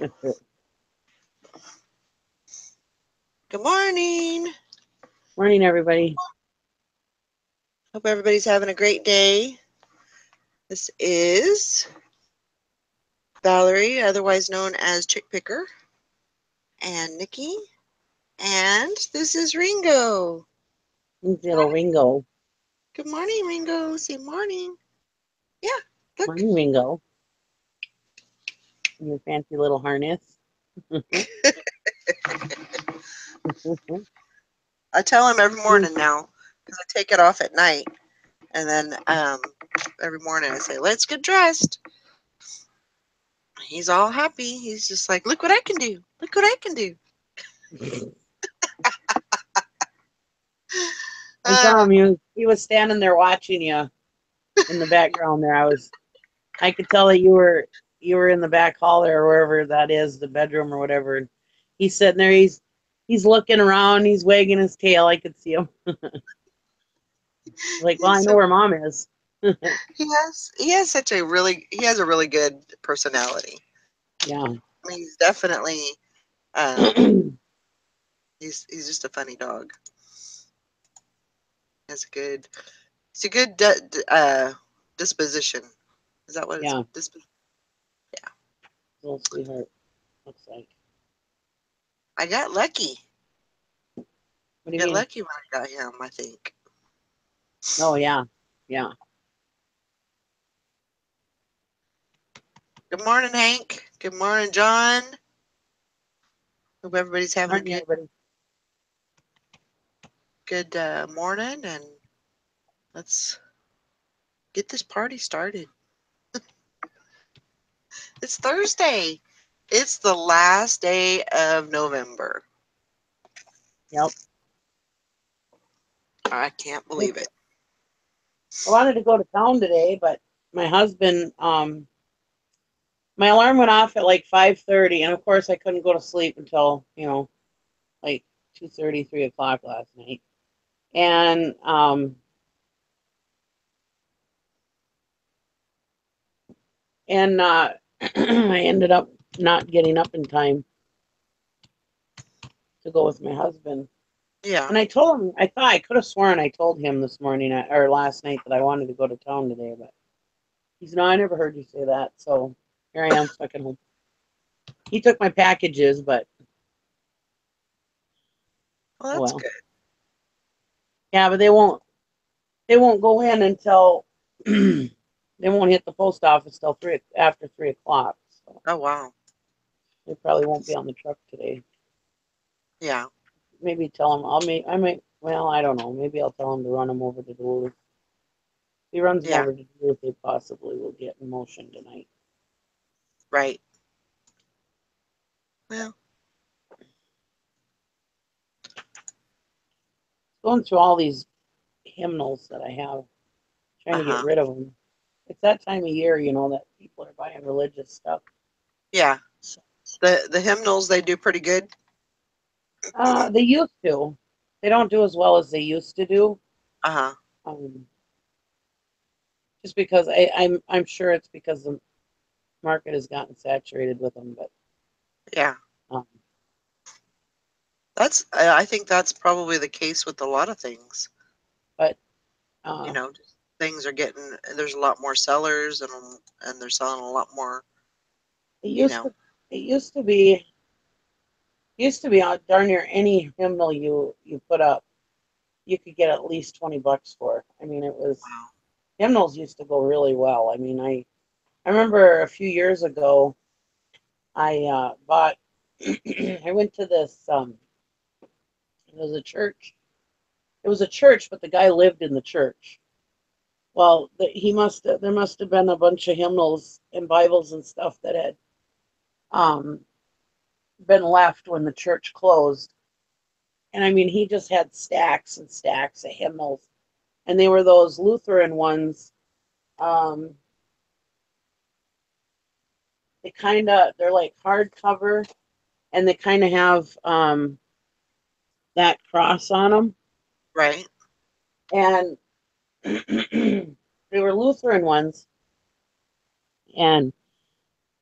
Good morning. Morning, everybody. Hope everybody's having a great day. This is Valerie, otherwise known as Chick Picker, and Nikki, and this is Ringo. Little Ringo. Good morning, Ringo. Say morning. Yeah, look. Morning, Ringo. In your fancy little harness. I tell him every morning now because I take it off at night, and then every morning I say, "Let's get dressed." He's all happy. He's just like, "Look what I can do! Look what I can do!" I saw him. He was standing there watching you in the background there. I could tell that you were in the back hall there, or wherever that is, the bedroom or whatever. And he's sitting there. He's looking around. He's wagging his tail. I could see him. Like, well, I know where Mom is. He has a really good personality. Yeah. I mean, he's definitely he's just a funny dog. He's a good disposition. Is that what yeah. it's? Yeah. Little sweetheart, looks like. I got lucky. What do you mean? Lucky when I got him, I think. Oh yeah. Yeah. Good morning, Hank. Good morning, John. Hope everybody's having a good morning, and let's get this party started. It's Thursday. It's the last day of November. Yep. I can't believe it. I wanted to go to town today, but my husband, my alarm went off at like 5:30, and of course I couldn't go to sleep until, like 2:30, 3 o'clock last night. And I ended up not getting up in time to go with my husband. Yeah. And I told him, I thought I could have sworn I told him this morning or last night that I wanted to go to town today, but he's no, I never heard you say that. So here I am stuck at home. He took my packages, but Well, that's good. Yeah, but they won't go in until they won't hit the post office till after 3 o'clock. So oh wow. They probably won't be on the truck today. Yeah. Maybe tell him I might. Well, I don't know. Maybe I'll tell him to run them over to Duluth. If he runs them over to Duluth, they possibly will get in motion tonight. Right. Well, going through all these hymnals that I have, trying to get rid of them. It's that time of year, that people are buying religious stuff. Yeah. The hymnals, they do pretty good. They used to. They don't do as well as they used to do. Just because I'm sure it's because the market has gotten saturated with them, but yeah. I think that's probably the case with a lot of things. But just things are getting, there's a lot more sellers, and they're selling a lot more. It used to be darn near any hymnal you put up, you could get at least $20 for. I mean, it was hymnals used to go really well. I mean, I remember a few years ago, I bought. I went to this. It was a church. It was a church, but the guy lived in the church. Well, there must have been a bunch of hymnals and Bibles and stuff that had been left when the church closed. And I mean, he just had stacks and stacks of hymnals, and they were those Lutheran ones. They're like hardcover, and they kind of have that cross on them. Right. And they were Lutheran ones. And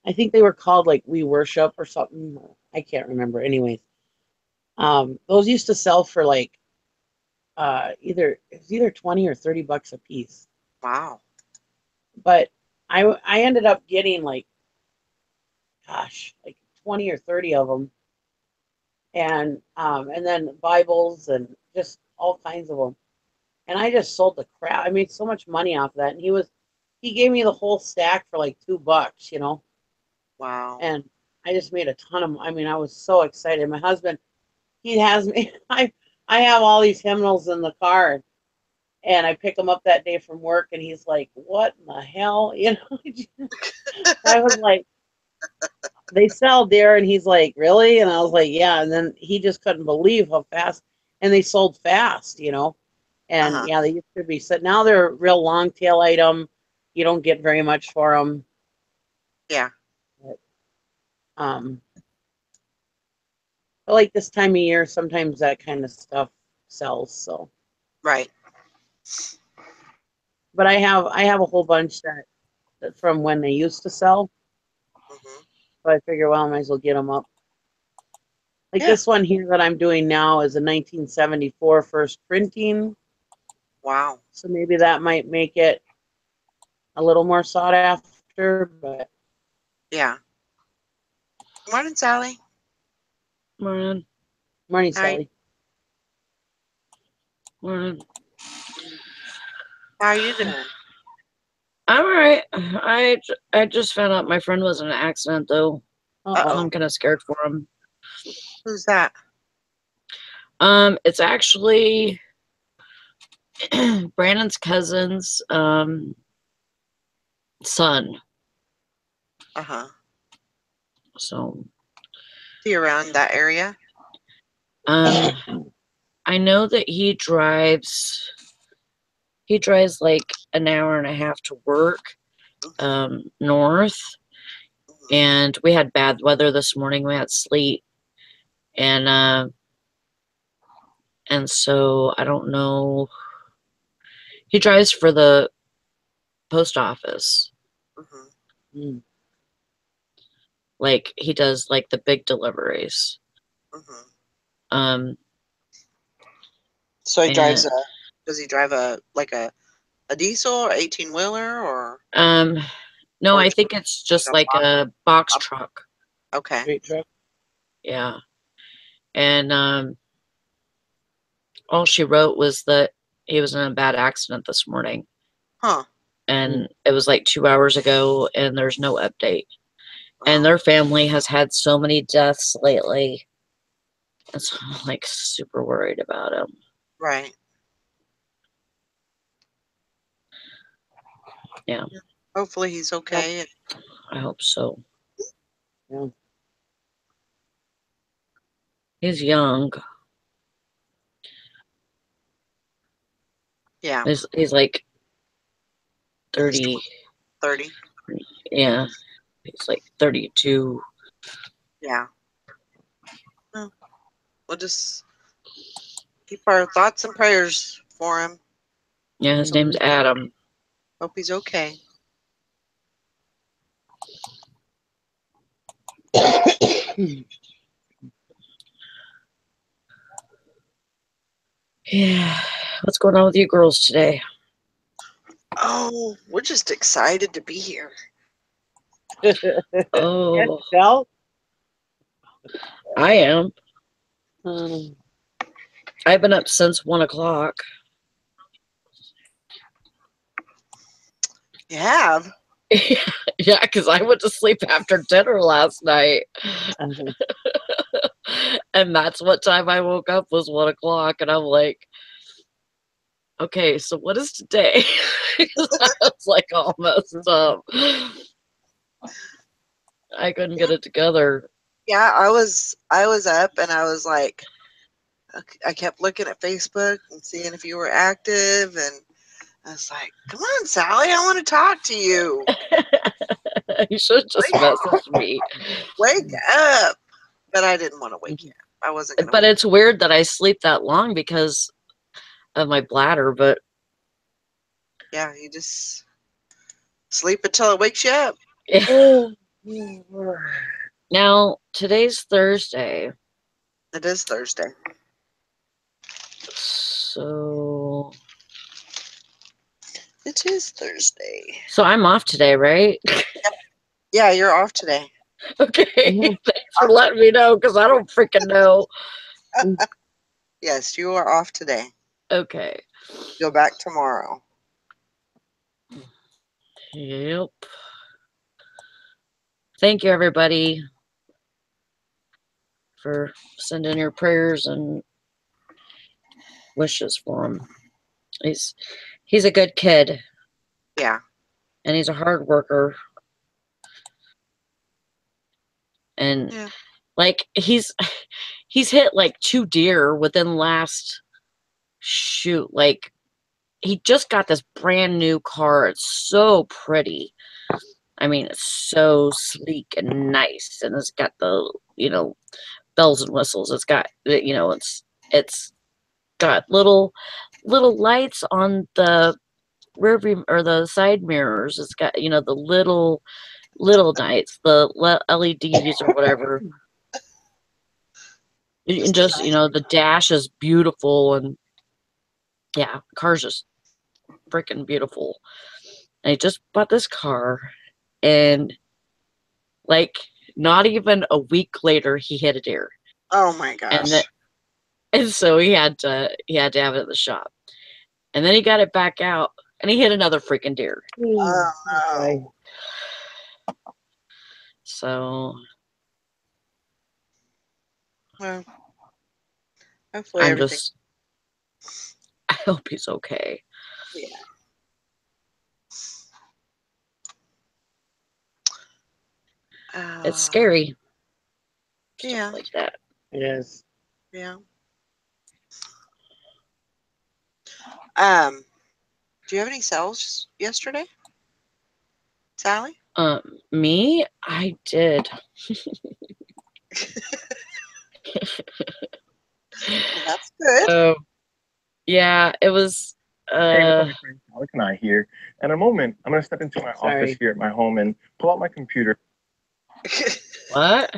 I think they were called like We Worship or something. I can't remember. Anyways, those used to sell for like either 20 or 30 bucks a piece. Wow. But I ended up getting like, gosh, like 20 or 30 of them, and then Bibles and just all kinds of them. And I just sold the crap. I made so much money off of that. And he gave me the whole stack for like $2, you know. Wow. And I just made a ton of. I mean, I was so excited. My husband, he has me. I have all these hymnals in the car, and I pick them up that day from work, and he's like, "What in the hell?" You know. I was like, "They sell there," and he's like, "Really?" And I was like, "Yeah." And then he just couldn't believe how fast, and they sold fast, you know. And Uh-huh. yeah, they used to be. So now they're a real long tail item. You don't get very much for them. Yeah. But, but like this time of year, sometimes that kind of stuff sells. So, Right. but I have a whole bunch that from when they used to sell. Hmm. So I figure, well, I might as well get them up. Like Yeah. this one here that I'm doing now is a 1974 first printing. Wow. So maybe that might make it a little more sought after. But Yeah. Morning, Sally. Morning. morning, How are you, Sally. Morning. how are you doing? I'm alright. I just found out my friend was in an accident though. So Uh-oh. I'm kind of scared for him. Who's that? It's actually Brandon's cousin's son. Uh-huh. So See you around that area? I know that he drives like an hour and a half to work north, and we had bad weather this morning. We had sleet, and so I don't know. He drives for the post office. Mm-hmm. Mm. Like he does like the big deliveries. Mm-hmm. Um So he drives and does he drive a diesel or 18-wheeler or no, I just think it's like just a like a box box? truck. Okay. Straight truck. Yeah. And all she wrote was that he was in a bad accident this morning. Huh. And it was like 2 hours ago and there's no update. And Wow. their family has had so many deaths lately. And so I'm like super worried about him. Right. Yeah. Hopefully he's okay. I hope so. Yeah. He's young. Yeah. He's like 30. 30. Yeah. He's like 32. Yeah. Well, we'll just keep our thoughts and prayers for him. Yeah, his name's Adam. Hope he's okay. Yeah. What's going on with you girls today? Oh, we're just excited to be here. Oh, Tell? I am. Um, I've been up since 1 o'clock. You have? Yeah, because I went to sleep after dinner last night. And that's what time I woke up was 1 o'clock. And I'm like, okay, so what is today? I was like all messed up. I couldn't get it together. Yeah, I was up and I was like, I kept looking at Facebook and seeing if you were active, and I was like, come on, Sally, I want to talk to you. You should just message me. Wake up. But I didn't want to wake you up. I wasn't going to But wake it's weird that I sleep that long because of my bladder, but Yeah, you just sleep until it wakes you up. yeah. oh, Now, today's Thursday. It is Thursday. So It is Thursday. So I'm off today, right? Yeah, you're off today. Okay. Thanks for letting me know, because I don't freaking know. Yes, you are off today. Okay. Go back tomorrow. Yep. Thank you, everybody, for sending your prayers and wishes for him. He's a good kid. Yeah. And he's a hard worker. And Yeah. like he's hit like 2 deer within last shoot. Like, he just got this brand new car. It's so pretty. I mean, it's so sleek and nice, and it's got the, bells and whistles. It's got, it's got little lights on the rear view or the side mirrors. It's got, the little lights, the LEDs or whatever. And just, the dash is beautiful, and yeah, the car's just freaking beautiful. And I just bought this car, and like not even a week later, he hit a deer. Oh my gosh. And so he had to have it at the shop. And then he got it back out, and he hit another freaking deer. Oh no. So Well, hopefully everything. I hope he's okay. Yeah. It's scary. Yeah. Stuff like that. It is. Yeah. Do you have any sales yesterday, Sally? Me? I did. Well, that's good. Yeah, it was. Hey, what's up, my friend Alex and I here. In a moment, I'm going to step into my office here at my home and pull out my computer. What?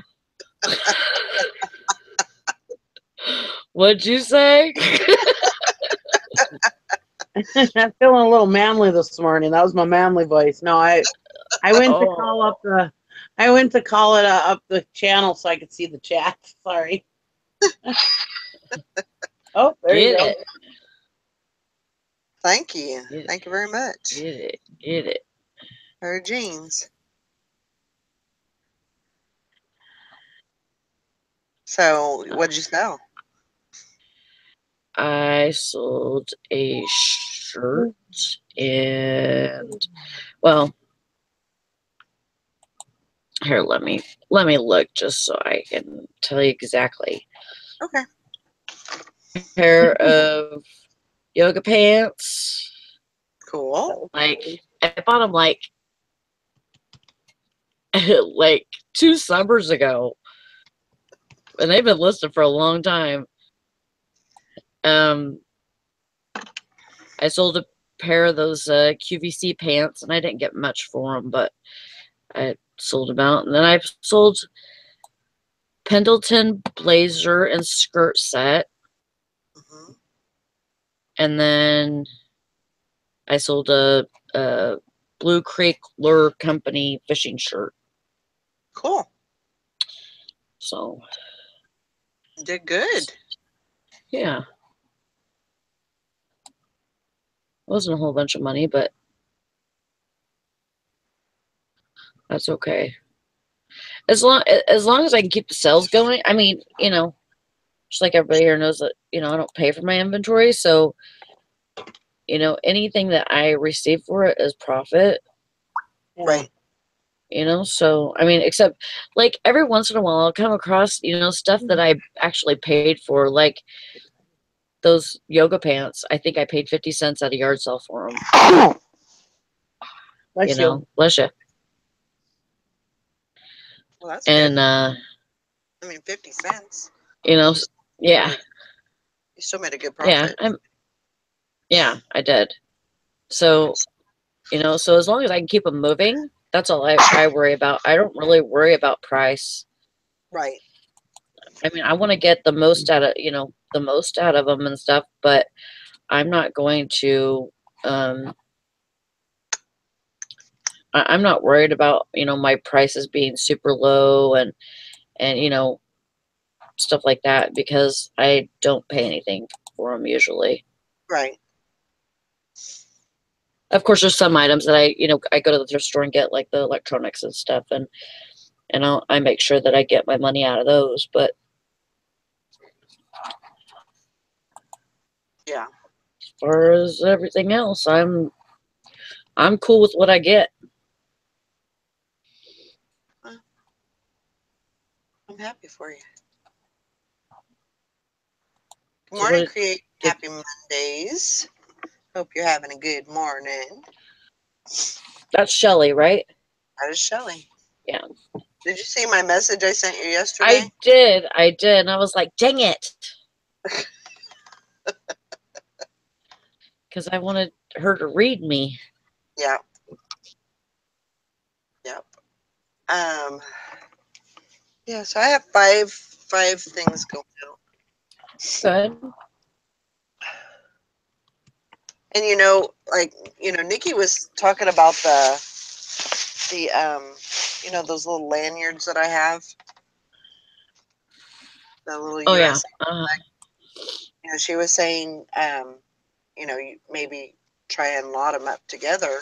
What'd you say? I'm feeling a little manly this morning. That was my manly voice. No, I went to call up the. I went to call it up the channel so I could see the chat. Sorry. Oh, there you go. Thank you. Thank you very much. Get it. Her jeans. So, what did you sell? I sold a shirt and, well, here, let me look just so I can tell you exactly. Okay. A pair of yoga pants. Cool. Like, I bought them like 2 summers ago, and they've been listed for a long time. I sold a pair of those QVC pants, and I didn't get much for them, but I sold them out. And then I sold Pendleton blazer and skirt set. Mm-hmm. And then I sold a Blue Creek Lure Company fishing shirt. Cool. So you did good. Yeah. It wasn't a whole bunch of money, but that's okay. As long as I can keep the sales going. I mean, just like everybody here knows that, I don't pay for my inventory. So, anything that I receive for it is profit. Right. So, I mean, except like every once in a while I'll come across, stuff that I actually paid for, like those yoga pants. I think I paid 50 cents at a yard sale for them. Bless you. Bless you. Well, that's and good. I mean, 50 cents. Yeah. You still made a good profit. Yeah, I did. So, so as long as I can keep them moving, That's all I worry about. I don't really worry about price. Right. I mean, I want to get the most out of, the most out of them and stuff, but I'm not going to, I'm not worried about, my prices being super low and, stuff like that, because I don't pay anything for them usually. Right. Of course, there's some items that I go to the thrift store and get, like the electronics and stuff, and I make sure that I get my money out of those. But yeah, as far as everything else, I'm cool with what I get. I'm happy for you. Good So morning, Create. Happy Mondays. Hope you're having a good morning. That's Shelly, right? That is Shelly. Yeah. Did you see my message I sent you yesterday? I did. And I was like, dang it. Because I wanted her to read me. Yeah. Yep. Yeah, so I have five things going out. Good. And Nikki was talking about the those little lanyards that I have. The little Oh, US. yeah. She was saying, you maybe try and lot them up together.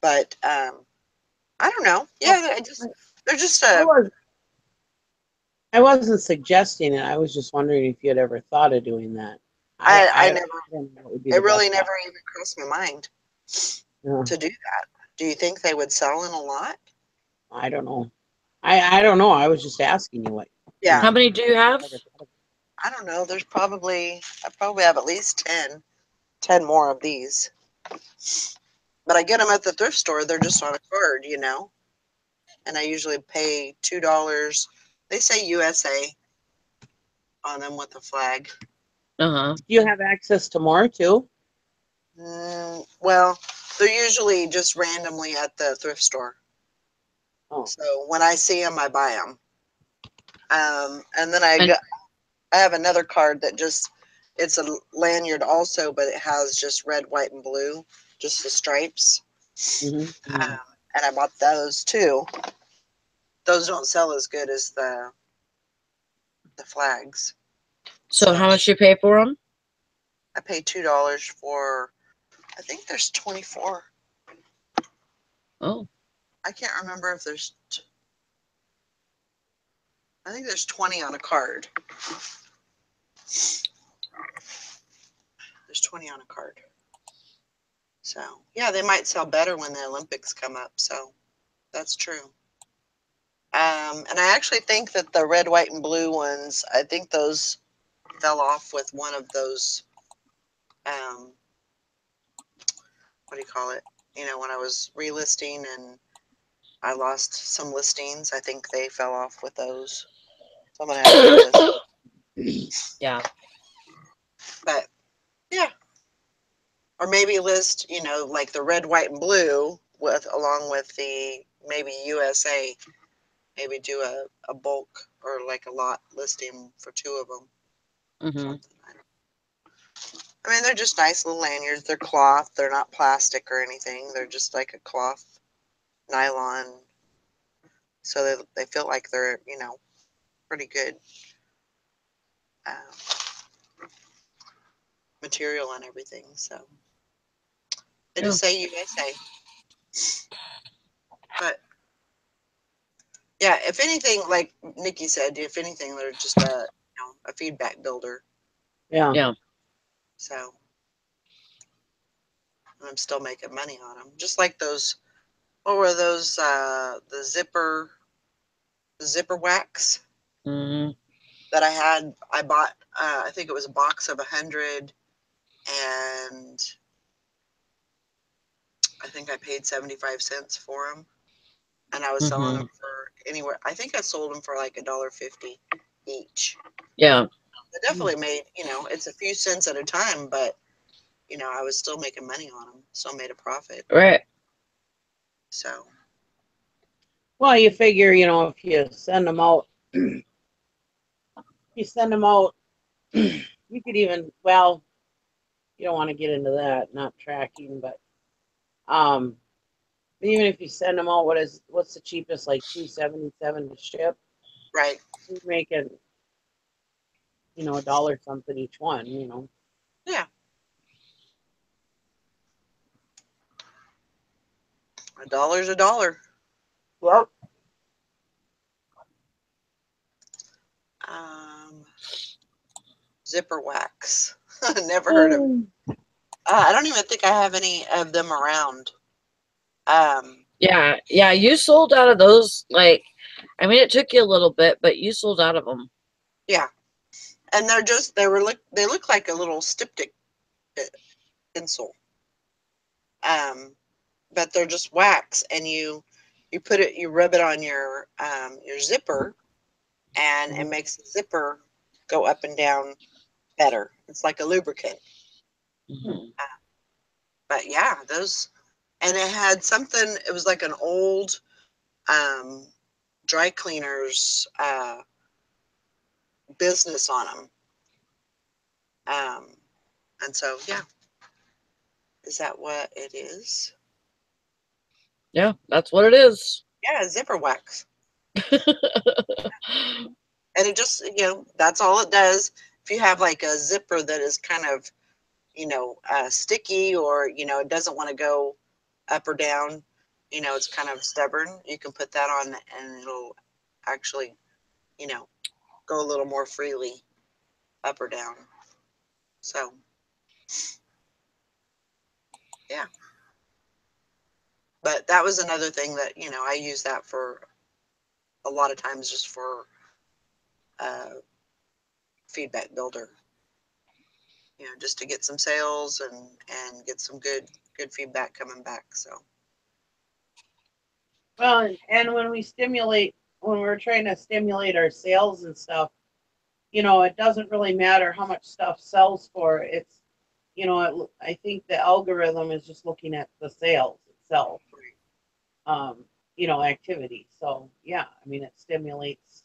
But I don't know. Yeah, they're just I wasn't suggesting it. I was just wondering if you had ever thought of doing that. I never. don't know what would be It the really best never even crossed my mind to do that. Do you think they would sell in a lot? I don't know. I don't know. I was just asking you what. Yeah. How many do you have? I don't know. I probably have at least 10 more of these. But I get them at the thrift store. They're just on a card, and I usually pay $2. They say USA on them with the flag. Uh-huh. Do you have access to more too? Well, they're usually just randomly at the thrift store. Oh. So when I see them, I buy them. And then I have another card that it's a lanyard also, but it has just red, white, and blue, just the stripes. Mm-hmm. And I bought those too. Those don't sell as good as the flags. So how much you pay for them? I paid $2 for, I think there's 24. Oh. I can't remember if there's, I think there's 20 on a card. There's 20 on a card. So, yeah, they might sell better when the Olympics come up. So, that's true. And I actually think that the red, white, and blue ones, I think those fell off with one of those, what do you call it? When I was relisting and I lost some listings, I think they fell off with those. So I'm going to have to relist. Yeah. But, yeah. Or maybe list, like the red, white, and blue along with the maybe USA. Maybe do a bulk or like a lot listing for 2 of them. Mm-hmm. I mean, they're just nice little lanyards. They're cloth. They're not plastic or anything. They're just like a cloth nylon. So they feel like they're, pretty good material and everything. So they just say USA. But yeah, if anything, like Nikki said, if anything, they're just a feedback builder. Yeah. Yeah. So I'm still making money on them. Just like those, what were those, the zipper wax that I had. I bought, I think it was a box of 100, and I think I paid 75 cents for them. And I was selling them for anywhere. I think I sold them for like $1.50 each. Yeah. I definitely made, it's a few cents at a time, but I was still making money on them. Still made a profit. Right. So Well, you figure, you know, if you send them out, you could even, well, you don't want to get into that, not tracking, but even if you send them out, what's the cheapest, like $2.77 to ship? Right. You're making, you know, $1 something each one, you know. Yeah. $1's a dollar. Well, Zipper wax. Never heard of it. I don't even think I have any of them around. Yeah, you sold out of those. Like, I mean, it took you a little bit, but you sold out of them. Yeah, and they look like a little styptic pencil. But they're just wax, and you rub it on your zipper, and it makes the zipper go up and down better. It's like a lubricant. Mm-hmm. But yeah, those, and it had something. It was like an old dry cleaners business on them. And so yeah, is that what it is? Yeah, that's what it is. Yeah, zipper wax. And it just, you know, that's all it does. If you have like a zipper that is kind of, you know, sticky, or, you know, it doesn't want to go up or down, you know, it's kind of stubborn, you can put that on and it'll actually, you know, go a little more freely up or down. So, yeah. But that was another thing that, you know, I use that for a lot of times, just for feedback builder, you know, just to get some sales and get some good feedback coming back. So well, and when we're trying to stimulate our sales and stuff, you know, it doesn't really matter how much stuff sells for. It's, you know, I think the algorithm is just looking at the sales itself, you know, activity. So yeah, I mean, it stimulates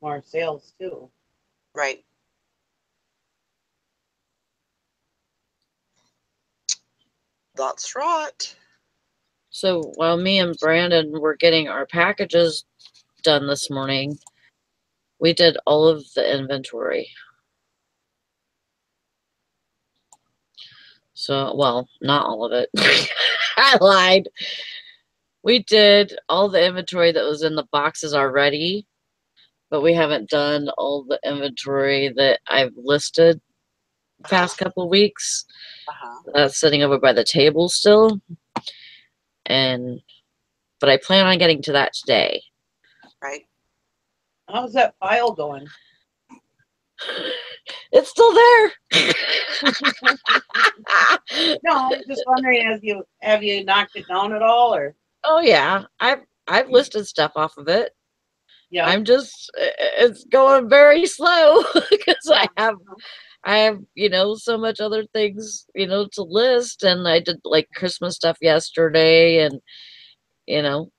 more sales too. right. That's right. So while me and Brandon were getting our packages done this morning, we did all of the inventory. So, well, not all of it. I lied. We did all the inventory that was in the boxes already, but we haven't done all the inventory that I've listed the past couple of weeks. That's sitting over by the table still. But I plan on getting to that today. Right. How's that file going? It's still there. No, I'm just wondering, have you knocked it down at all, or? Oh yeah, I've listed stuff off of it. Yeah. I'm just, it's going very slow because I have, you know, so much other things, you know, to list, and I did like Christmas stuff yesterday, and, you know,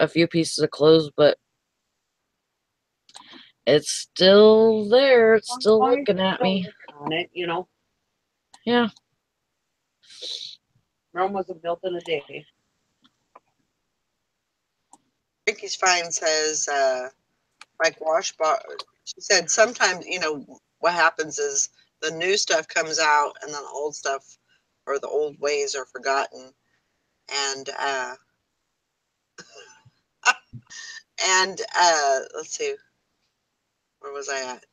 a few pieces of clothes, but it's still there. It's still looking at me. On it, you know. Yeah. Rome wasn't built in a day. Ricky's Fine says, like Washboards, she said sometimes, you know, what happens is the new stuff comes out and then the old stuff, or the old ways, are forgotten. And let's see, where was I at?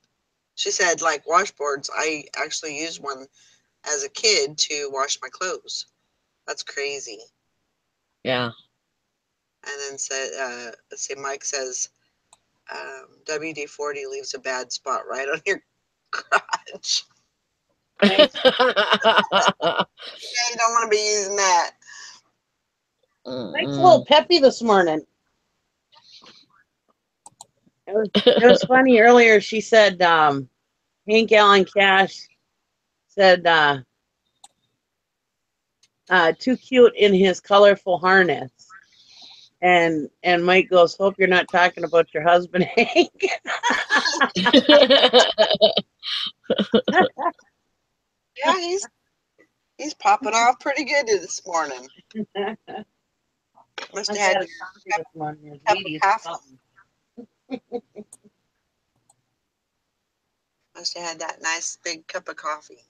She said, like Washboards, I actually used one as a kid to wash my clothes. That's crazy. Yeah. And then said, let's see, Mike says, WD-40 leaves a bad spot right on your crotch. Nice. Yeah, you don't want to be using that. Mike's a little peppy this morning. It was funny earlier. She said, Hank Allen Cash said, too cute in his colorful harness. And Mike goes, hope you're not talking about your husband, Hank. Yeah, he's popping off pretty good this morning. Must I have had had a your coffee this morning. His cup of Wheaties or coffee. something. Must have had that nice big cup of coffee.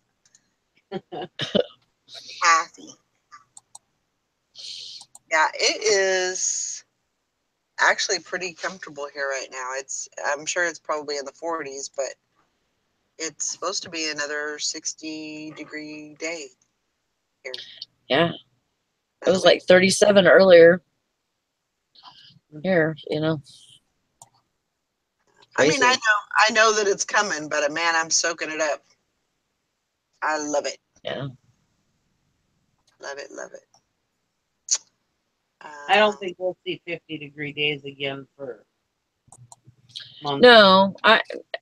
Coffee. Yeah, it is actually pretty comfortable here right now. I'm sure it's probably in the 40s, but it's supposed to be another 60-degree day here. Yeah. It was like 37 earlier. Here, you know. Crazy. I mean, I know that it's coming, but man, I'm soaking it up. I love it. Yeah. Love it, love it. I don't think we'll see 50-degree days again for months. No,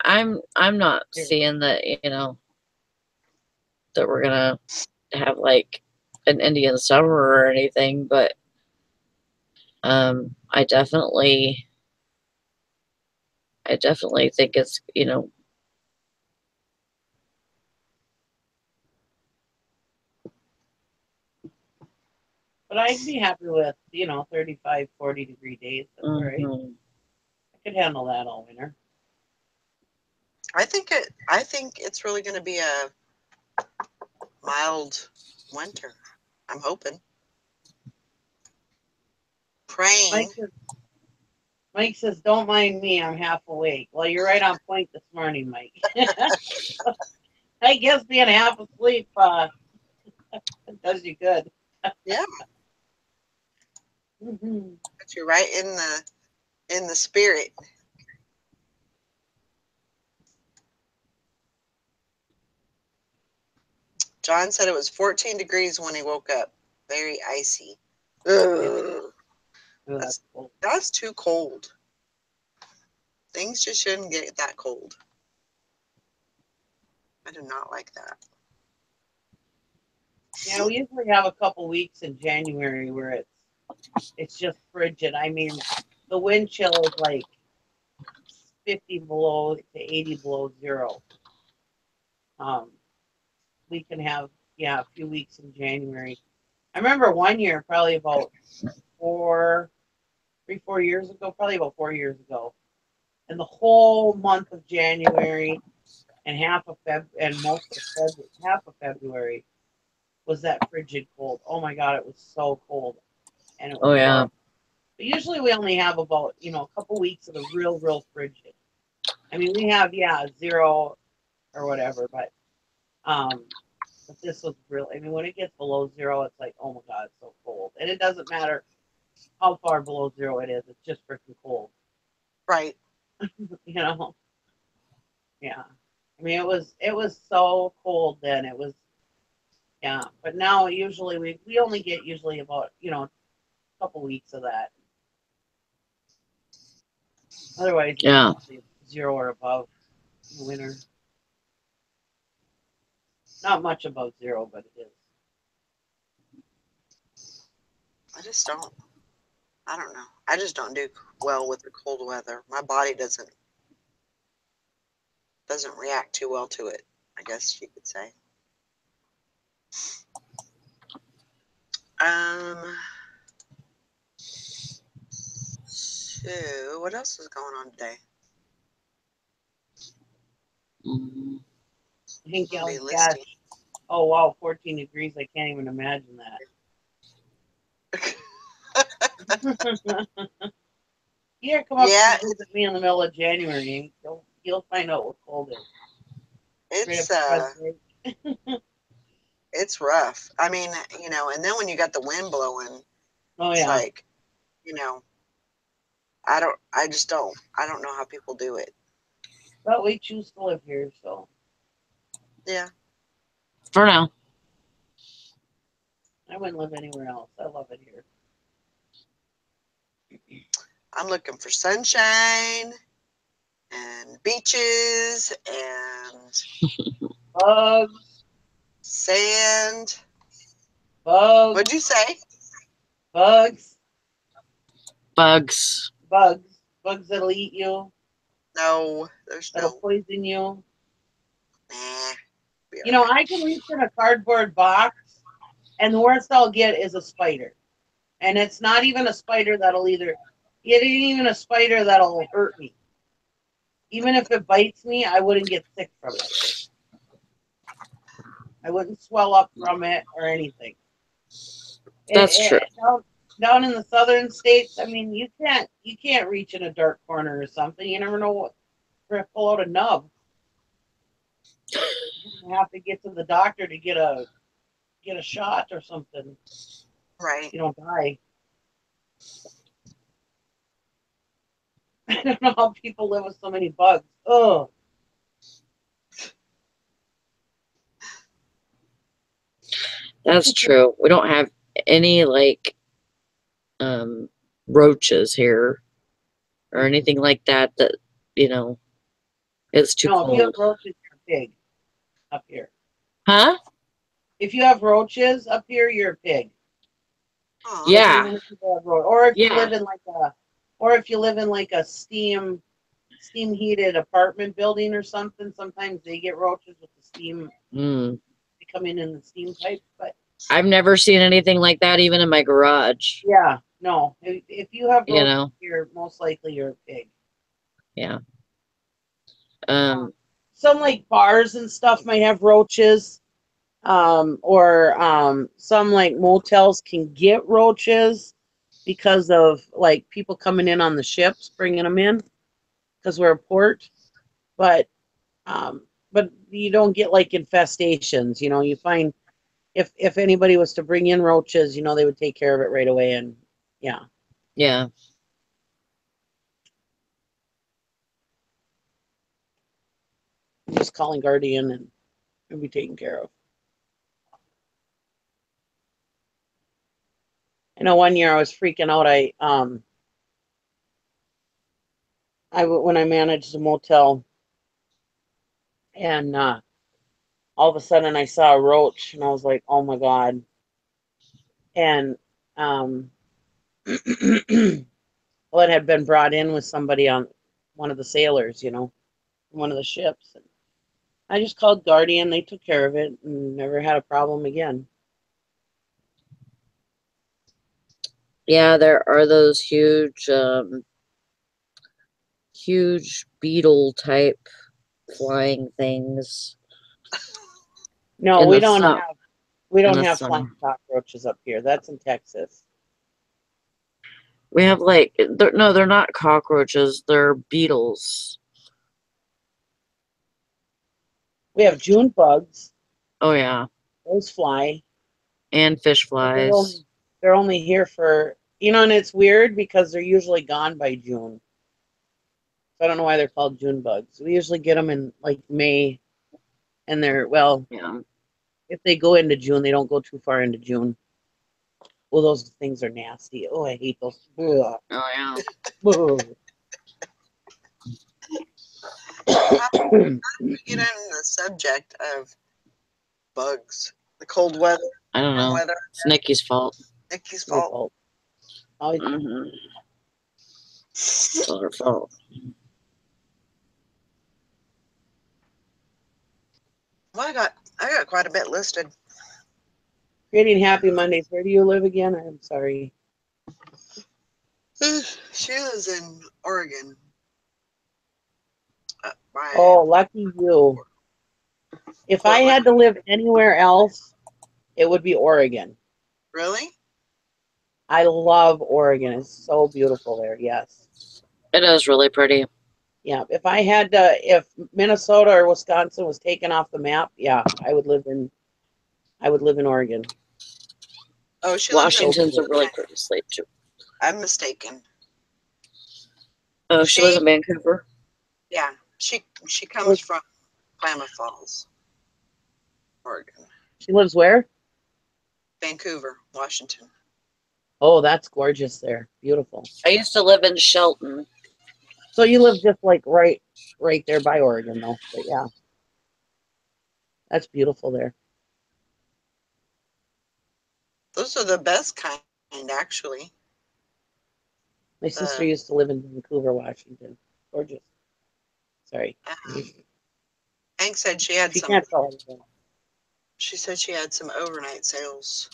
I'm not seeing that, you know, that we're gonna have like an Indian summer or anything, but I definitely think it's, you know, but I'd be happy with, you know, 35, 40-degree days. That's all right. I could handle that all winter. I think it's really going to be a mild winter. I'm hoping. Praying. Mike says, don't mind me, I'm half awake. Well, you're right on point this morning, Mike. I guess being half asleep does you good. Yeah. But you're right in the spirit. John said it was 14 degrees when he woke up. Very icy. Ugh. That's too cold. Things just shouldn't get that cold. I do not like that. Yeah, we usually have a couple weeks in January where it's just frigid. I mean, the wind chill is like 50 below to 80 below zero. We can have, a few weeks in January. I remember one year, probably about 4 years ago, probably about 4 years ago, and the whole month of January and half of February was that frigid cold. Oh my God, it was so cold, and it was horrible. But usually we only have about, a couple weeks of the real frigid. I mean, we have, zero or whatever, but this was real. I mean, when it gets below zero, it's like, oh my God, it's so cold. And it doesn't matter how far below zero it is. It's just freaking cold. Right. Yeah. I mean, it was so cold then. It was, but now usually we only get usually about, a couple weeks of that. Otherwise, it's 0 or above in the winter. Not much above 0, but it is. I don't know. I just don't do well with the cold weather. My body doesn't react too well to it, I guess you could say. So what else is going on today? Gosh. Oh wow, 14 degrees. I can't even imagine that. Yeah, come up and visit me in the middle of January. You'll find out what cold is. It's rough. I mean, and then when you got the wind blowing, it's like, I don't know how people do it. But we choose to live here, so. Yeah. For now. I wouldn't live anywhere else. I love it here. I'm looking for sunshine and beaches and bugs, sand. Bugs. What'd you say? Bugs. Bugs. Bugs that'll eat you, No, there's that'll no. poison you. Nah. Be You know, alright. I can reach in a cardboard box, and the worst I'll get is a spider. And it's not even a spider that'll it ain't even a spider that'll hurt me. Even if it bites me, I wouldn't get sick from it. I wouldn't swell up from it or anything. That's true. Down in the southern states, I mean, you can't reach in a dark corner or something. You never know what to pull out a nub. You have to get to the doctor to get a shot or something. Right. You don't die. I don't know how people live with so many bugs. Oh, That's true. We don't have any like roaches here or anything like that you know, it's too no, if you have cold. roaches, you're a pig up here. Huh? If you have roaches up here, you're a pig. Aw. Yeah. Even if you have or if you Yeah. live in like a steam heated apartment building or something, sometimes they get roaches with the steam. Mm. They come in the steam pipe, but I've never seen anything like that even in my garage. yeah, no. If you have You roaches know? here, most likely you're a pig. Yeah. Some like bars and stuff might have roaches. Or some like motels can get roaches because of like people coming in on the ships, bringing them in because we're a port. But you don't get like infestations. You know, you find if anybody was to bring in roaches, you know, they would take care of it right away. And yeah, Yeah. just calling Guardian and it'll be taken care of. I know one year I was freaking out. When I managed a motel, and all of a sudden I saw a roach, and I was like, "Oh my god!" And well, it had been brought in with somebody on one of the sailors, you know, one of the ships. And I just called Guardian. They took care of it and never had a problem again. Yeah, there are those huge beetle type flying things No, in we the don't sun. have we In don't the have summer. flying cockroaches up here. That's in Texas. We have like no, they're not cockroaches, they're beetles. We have June bugs. Oh yeah. Those fly, And fish but flies. they're only here for, you know, and it's weird because they're usually gone by June. So I don't know why they're called June bugs. We usually get them in like May, and Yeah. if they go into June, they don't go too far into June. Oh, those things are nasty. Oh, I hate those. Ugh. Oh yeah. Ugh. Get on the subject of bugs. The cold weather, I don't warm know. weather. It's Nikki's fault. Nikki's My fault. fault. I- Mm-hmm. It's all her fault. Well, I got quite a bit listed. Creating Happy Mondays. Where do you live again? I'm sorry. She lives in Oregon. Right. Oh, lucky you. If I had to live anywhere else, it would be Oregon. Really? I love Oregon. It's so beautiful there. Yes. It is really pretty. Yeah. If Minnesota or Wisconsin was taken off the map, yeah, I would live in Oregon. Oh, she lives in. Washington's a really pretty state too. I'm mistaken. Oh, she lives in Vancouver. Yeah, she comes from Klamath Falls, Oregon. She lives where? Vancouver, Washington. Oh, that's gorgeous there. Beautiful. I used to live in Shelton. So you live just like right there by Oregon though. But yeah. That's beautiful there. Those are the best kind, actually. My sister used to live in Vancouver, Washington. Gorgeous. Sorry. Hank said she had She some. can't tell anything. She said she had some overnight sales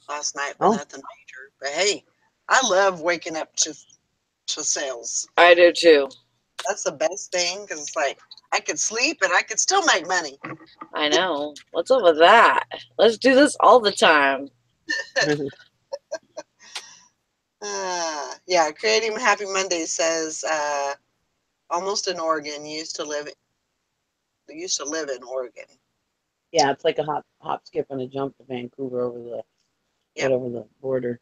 last night, but Oh. nothing major. But hey, I love waking up to sales. I do too. That's the best thing because it's like I could sleep and I could still make money. I know. What's up with that? Let's do this all the time. Yeah, Creating Happy Monday says almost in Oregon. Used to live in Oregon. Yeah, it's like a hop, skip, and a jump to Vancouver over the right over the border.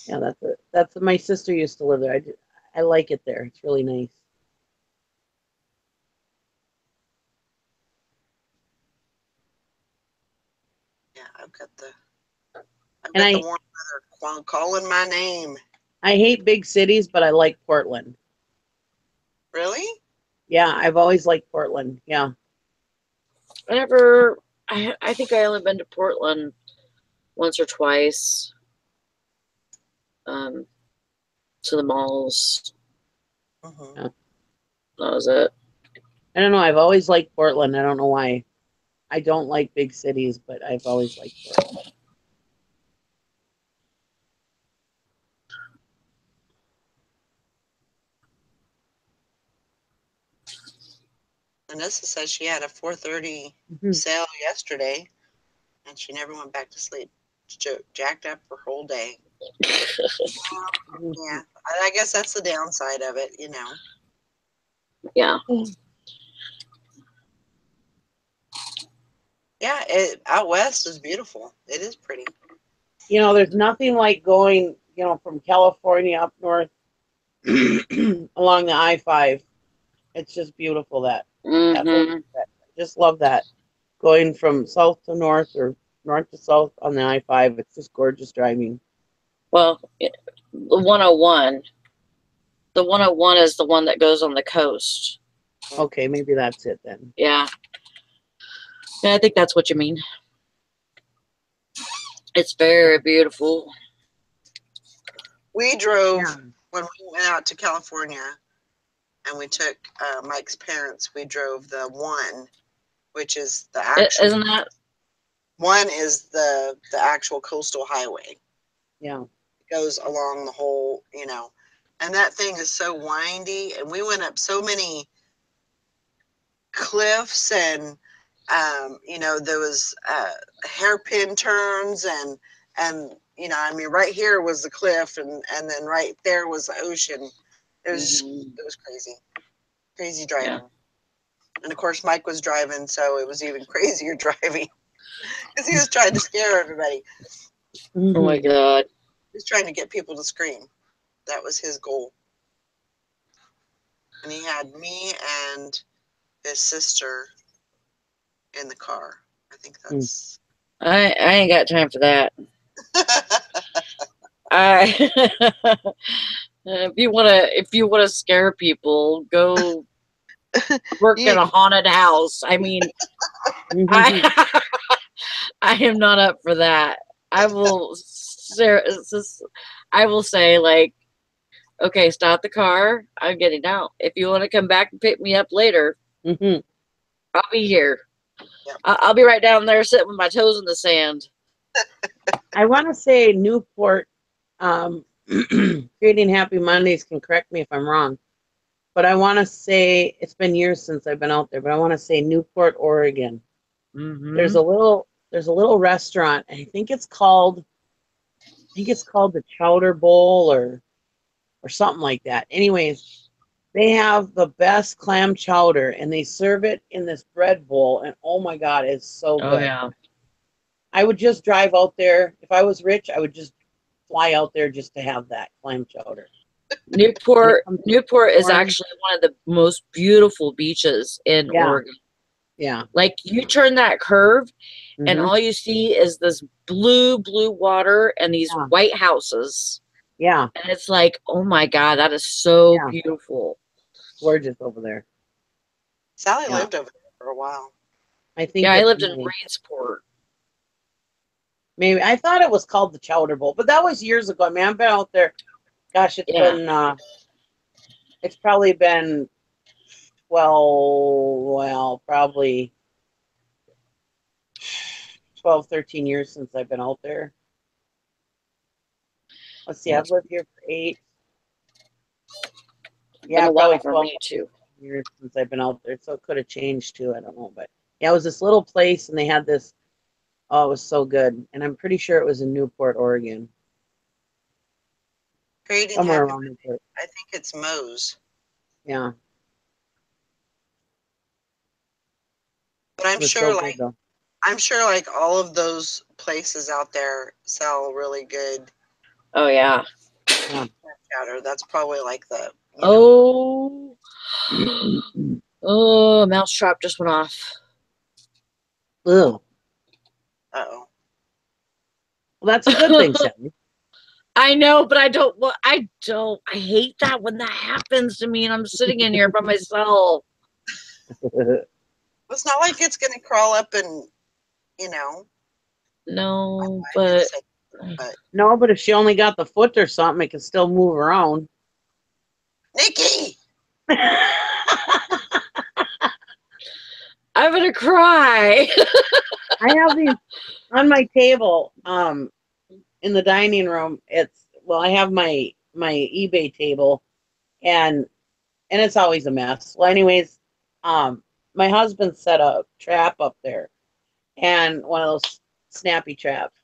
Yeah, that's my sister used to live there. I like it there. It's really nice. Yeah, I've got the warm weather calling my name. I hate big cities, but I like Portland. Really? Yeah, I've always liked Portland. Yeah. I think I only been to Portland once or twice. To the malls. Mm-hmm. Yeah. That was it. I don't know. I've always liked Portland. I don't know why. I don't like big cities, but I've always liked Portland. Vanessa says she had a 4:30 sale yesterday, and she never went back to sleep. Jacked up her whole day. Yeah, I guess that's the downside of it, you know. Yeah. Yeah, out west is beautiful. It is pretty. You know, there's nothing like going, from California up north along the I-5. It's just beautiful that I just love that. Going from south to north or north to south on the I-5. It's just gorgeous driving. Well, the 101. The 101 is the one that goes on the coast. Okay, maybe that's it then. Yeah. Yeah, I think that's what you mean. It's very beautiful. We drove when we went out to California, and we took Mike's parents. We drove the 1, which is the actual. Isn't that? 1 is the actual coastal highway. Yeah. It goes along the whole, and that thing is so windy, and we went up so many cliffs, and there was hairpin turns, and I mean, right here was the cliff, and then right there was the ocean. It was crazy driving. Yeah. And of course Mike was driving, so it was even crazier driving because he was trying to scare everybody. Oh my God. He was trying to get people to scream. That was his goal. And he had me and his sister in the car. I think that's. I ain't got time for that. If you wanna scare people, go work in a haunted house. I mean, I am not up for that. I will say, like, okay, stop the car. I'm getting out. If you want to come back and pick me up later, I'll be here. Yep. I'll be right down there sitting with my toes in the sand. I want to say Newport, Creating Happy Mondays can correct me if I'm wrong, but I want to say, it's been years since I've been out there, but I want to say Newport, Oregon. There's a little restaurant. I think it's called the Chowder Bowl or something like that. Anyways, they have the best clam chowder, and they serve it in this bread bowl, and oh my God, it's so good. Oh yeah. I would just drive out there. If I was rich, I would just fly out there just to have that clam chowder. Newport is actually one of the most beautiful beaches in Oregon. Yeah. Like, you turn that curve and all you see is this blue water and these white houses. Yeah. And it's like, oh my God, that is so beautiful. Gorgeous over there. Sally lived over there for a while. I think. Yeah, I lived in Reedsport. Maybe I thought it was called the Chowder Bowl, but that was years ago. I mean, I've been out there. Gosh, Yeah. it's probably been 12, probably 13 years since I've been out there. Let's see, I've lived here for 8. Been Yeah, a probably while for 12 me too. years since I've been out there, so it could have changed too. I don't know, but yeah, it was this little place, and they had this. Oh, it was so good, and I'm pretty sure it was in Newport, Oregon, Creating somewhere happy. around Newport. I think it's Moe's. Yeah, But it was so good though. I'm sure like all of those places out there sell really good Oh yeah. Yeah. chowder. That's probably like the Oh. Oh, mousetrap just went off. Ugh. Uh-oh. Well, that's a good thing, Sally. I know, but I don't. Well, I don't. I hate that when that happens to me, and I'm sitting in here by myself. It's not like it's gonna crawl up and No, I didn't but say, but No, but if she only got the foot or something, it can still move around. Nikki. I'm gonna cry. I have these on my table, in the dining room. I have my eBay table, and it's always a mess. Well, anyways, my husband set a trap up there, and one of those snappy traps,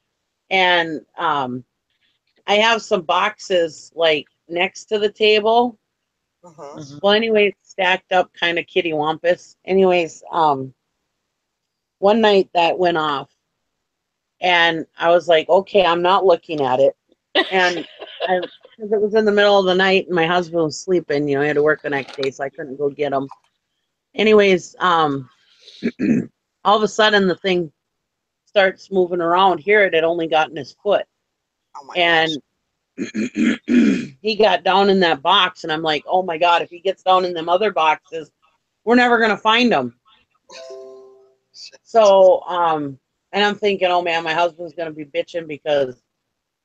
and I have some boxes like next to the table. Mm-hmm. Well, anyways, stacked up, kind of kitty wampus. Anyways, one night that went off, and I was like, okay, I'm not looking at it. And because it was in the middle of the night and my husband was sleeping, he had to work the next day, so I couldn't go get him. Anyways, all of a sudden the thing starts moving around. Here it had only gotten his foot. Oh my And he got down in that box, and I'm like, oh my God, if he gets down in them other boxes, we're never gonna find him. So, and I'm thinking, oh man, my husband's gonna be bitching because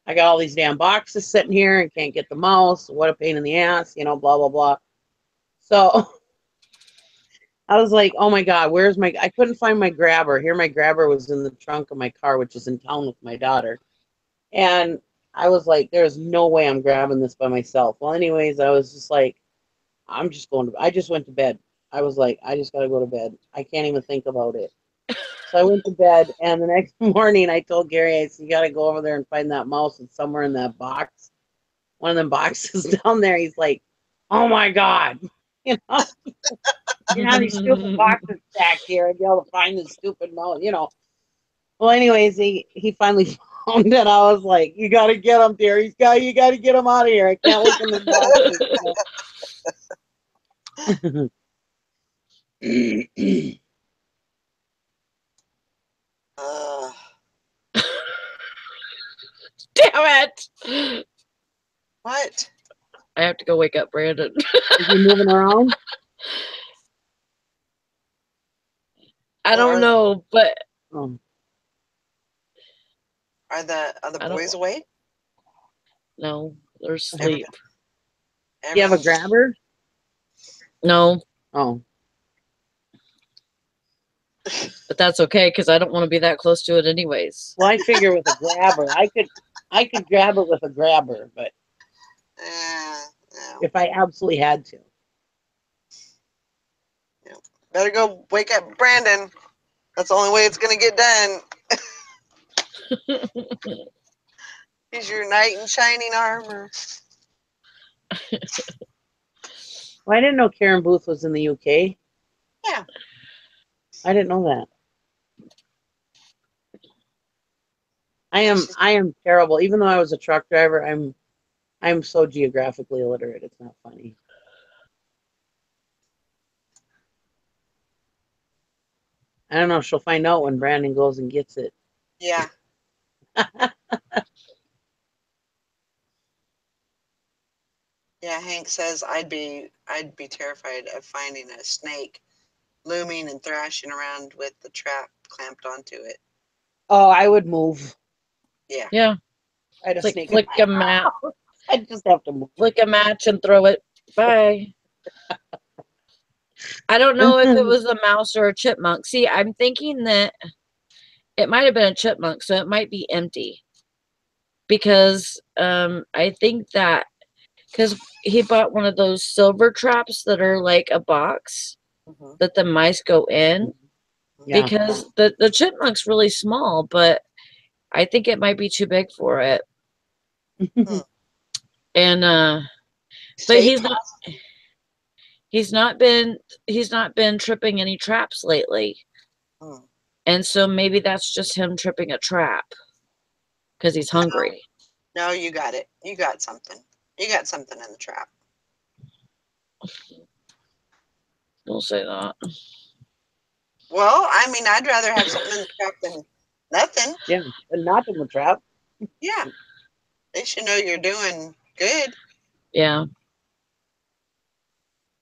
I got all these damn boxes sitting here and can't get the mouse. What a pain in the ass, blah, blah, blah. So I was like, oh my God, I couldn't find my grabber. Here, my grabber was in the trunk of my car, which is in town with my daughter. And I was like, there's no way I'm grabbing this by myself. Well, anyways, I was just like, I just went to bed. I was like, I just got to go to bed. I can't even think about it. So I went to bed, and the next morning I told Gary, I said, you got to go over there and find that mouse. It's somewhere in that box. One of them boxes down there. He's like, oh my God. These stupid boxes stacked here. I'd be able to find this stupid mouse, Well, anyways, he finally found it. I was like, you got to get him, dear. You got to get him out of here. I can't look in the boxes. Damn it! What? I have to go wake up Brandon. Is he moving around? I don't know, but are the boys awake? No, they're asleep. Do you have a grabber? No. Oh. But that's okay because I don't want to be that close to it anyways. Well, I figure with a grabber, I could grab it with a grabber, but if I absolutely had to. Yeah. Better go wake up Brandon. That's the only way it's gonna get done. He's your knight in shining armor. Well, I didn't know Karen Booth was in the UK. Yeah. I didn't know that. I am terrible. Even though I was a truck driver, I'm so geographically illiterate. It's not funny. I don't know. She'll find out when Brandon goes and gets it. Yeah. Yeah, Hank says I'd be terrified of finding a snake looming and thrashing around with the trap clamped onto it. Oh, I would move. Yeah. Yeah. I had a It's like snake. flick a map. I just have to move. flick a match and throw it. Bye. I don't know if it was a mouse or a chipmunk. See, I'm thinking that it might have been a chipmunk, so it might be empty. Because I think that because he bought one of those silver traps that are like a box that the mice go in. Yeah. Because the chipmunk's really small, but I think it might be too big for it. And but he's not been tripping any traps lately. And so maybe that's just him tripping a trap because he's hungry. No, you got it. You got something. You got something in the trap. Don't say that. Well, I mean, I'd rather have something in the trap than nothing. Yeah, and not in the trap. Yeah. They should know you're doing good. Yeah.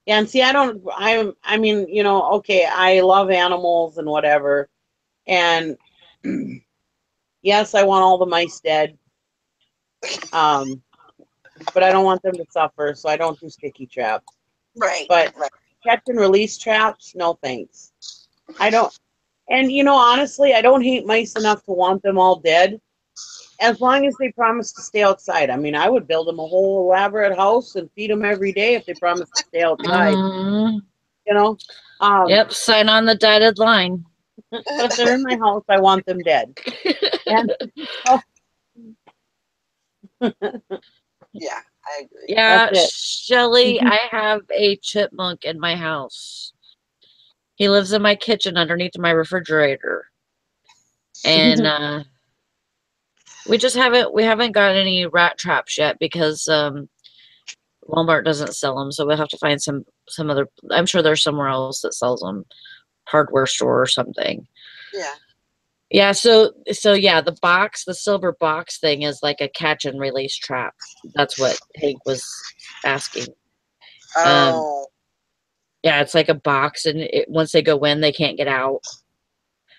Yeah, and see, I mean, you know, okay, I love animals and whatever. And yes, I want all the mice dead. But I don't want them to suffer, so I don't do sticky traps. Right. But right. catch and release traps, no thanks. I don't, and you know, honestly, I don't hate mice enough to want them all dead. As long as they promise to stay outside. I mean, I would build them a whole elaborate house and feed them every day if they promise to stay outside. You know? Yep, sign on the dotted line. But if they're in my house, I want them dead. And yeah, I agree. Yeah, Shelly, I have a chipmunk in my house. He lives in my kitchen underneath my refrigerator. And we haven't got any rat traps yet because Walmart doesn't sell them, so we'll have to find some other. I'm sure there's somewhere else that sells them, hardware store or something. Yeah. Yeah, so yeah, the silver box thing is like a catch and release trap. That's what Hank was asking. Oh. Yeah, it's like a box, and once they go in, they can't get out.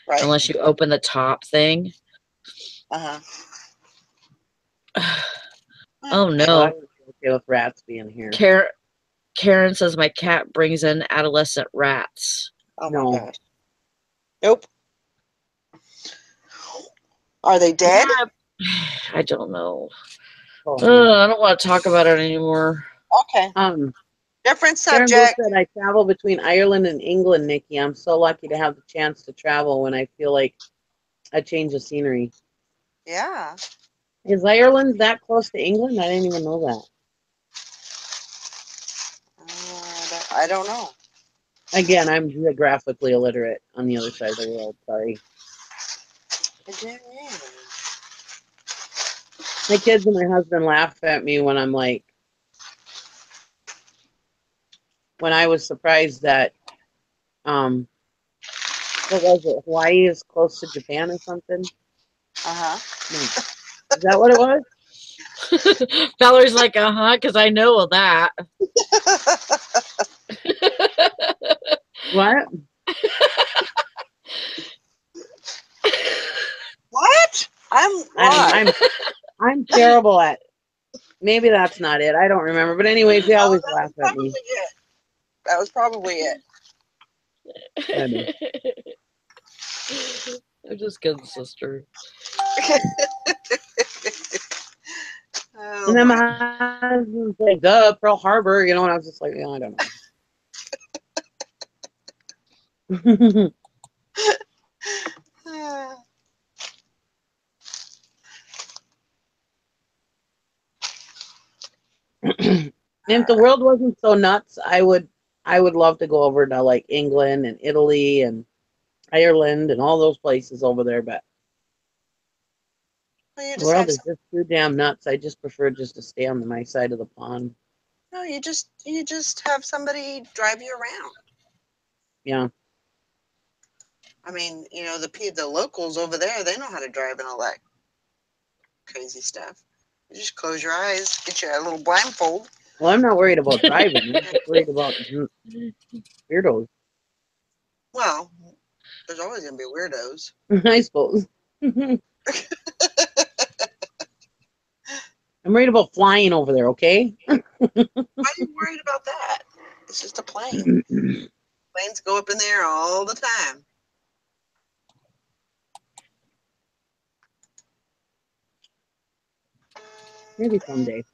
Right. Unless you open the top thing. Uh-huh. Oh no. Well, I was okay with rats being here. Karen says my cat brings in adolescent rats. Oh my gosh. Nope. Are they dead? Yeah, I don't know. I don't want to talk about it anymore. Okay. Different Karen subject. said I travel between Ireland and England, Nikki. I'm so lucky to have the chance to travel when I feel like a change of scenery. Yeah. Is Ireland that close to England? I didn't even know that. I don't know. Again, I'm geographically illiterate on the other side of the world. Sorry. My kids and my husband laugh at me when I'm like, when I was surprised that, what was it? Hawaii is close to Japan or something. Is that what it was? Valerie's like, because I know of that. What? What? I'm terrible at. Maybe that's not it. I don't remember. But anyways, they always laugh at me. That was probably it. I'm just kidding, sister. And then my husband's like, duh, Pearl Harbor, you know, and I was just like, yeah, I don't know. If the world wasn't so nuts, I would love to go over to like England and Italy and Ireland and all those places over there, but the world is just too damn nuts. I just prefer just to stay on my side of the pond. No, you just have somebody drive you around. Yeah. I mean, you know, the locals over there, they know how to drive and all that crazy stuff. You just close your eyes, get you a little blindfold. Well, I'm not worried about driving. I'm just worried about weirdos. Well, there's always going to be weirdos. I suppose. I'm worried about flying over there, okay? Why are you worried about that? It's just a plane. Planes go up in there all the time. Maybe someday.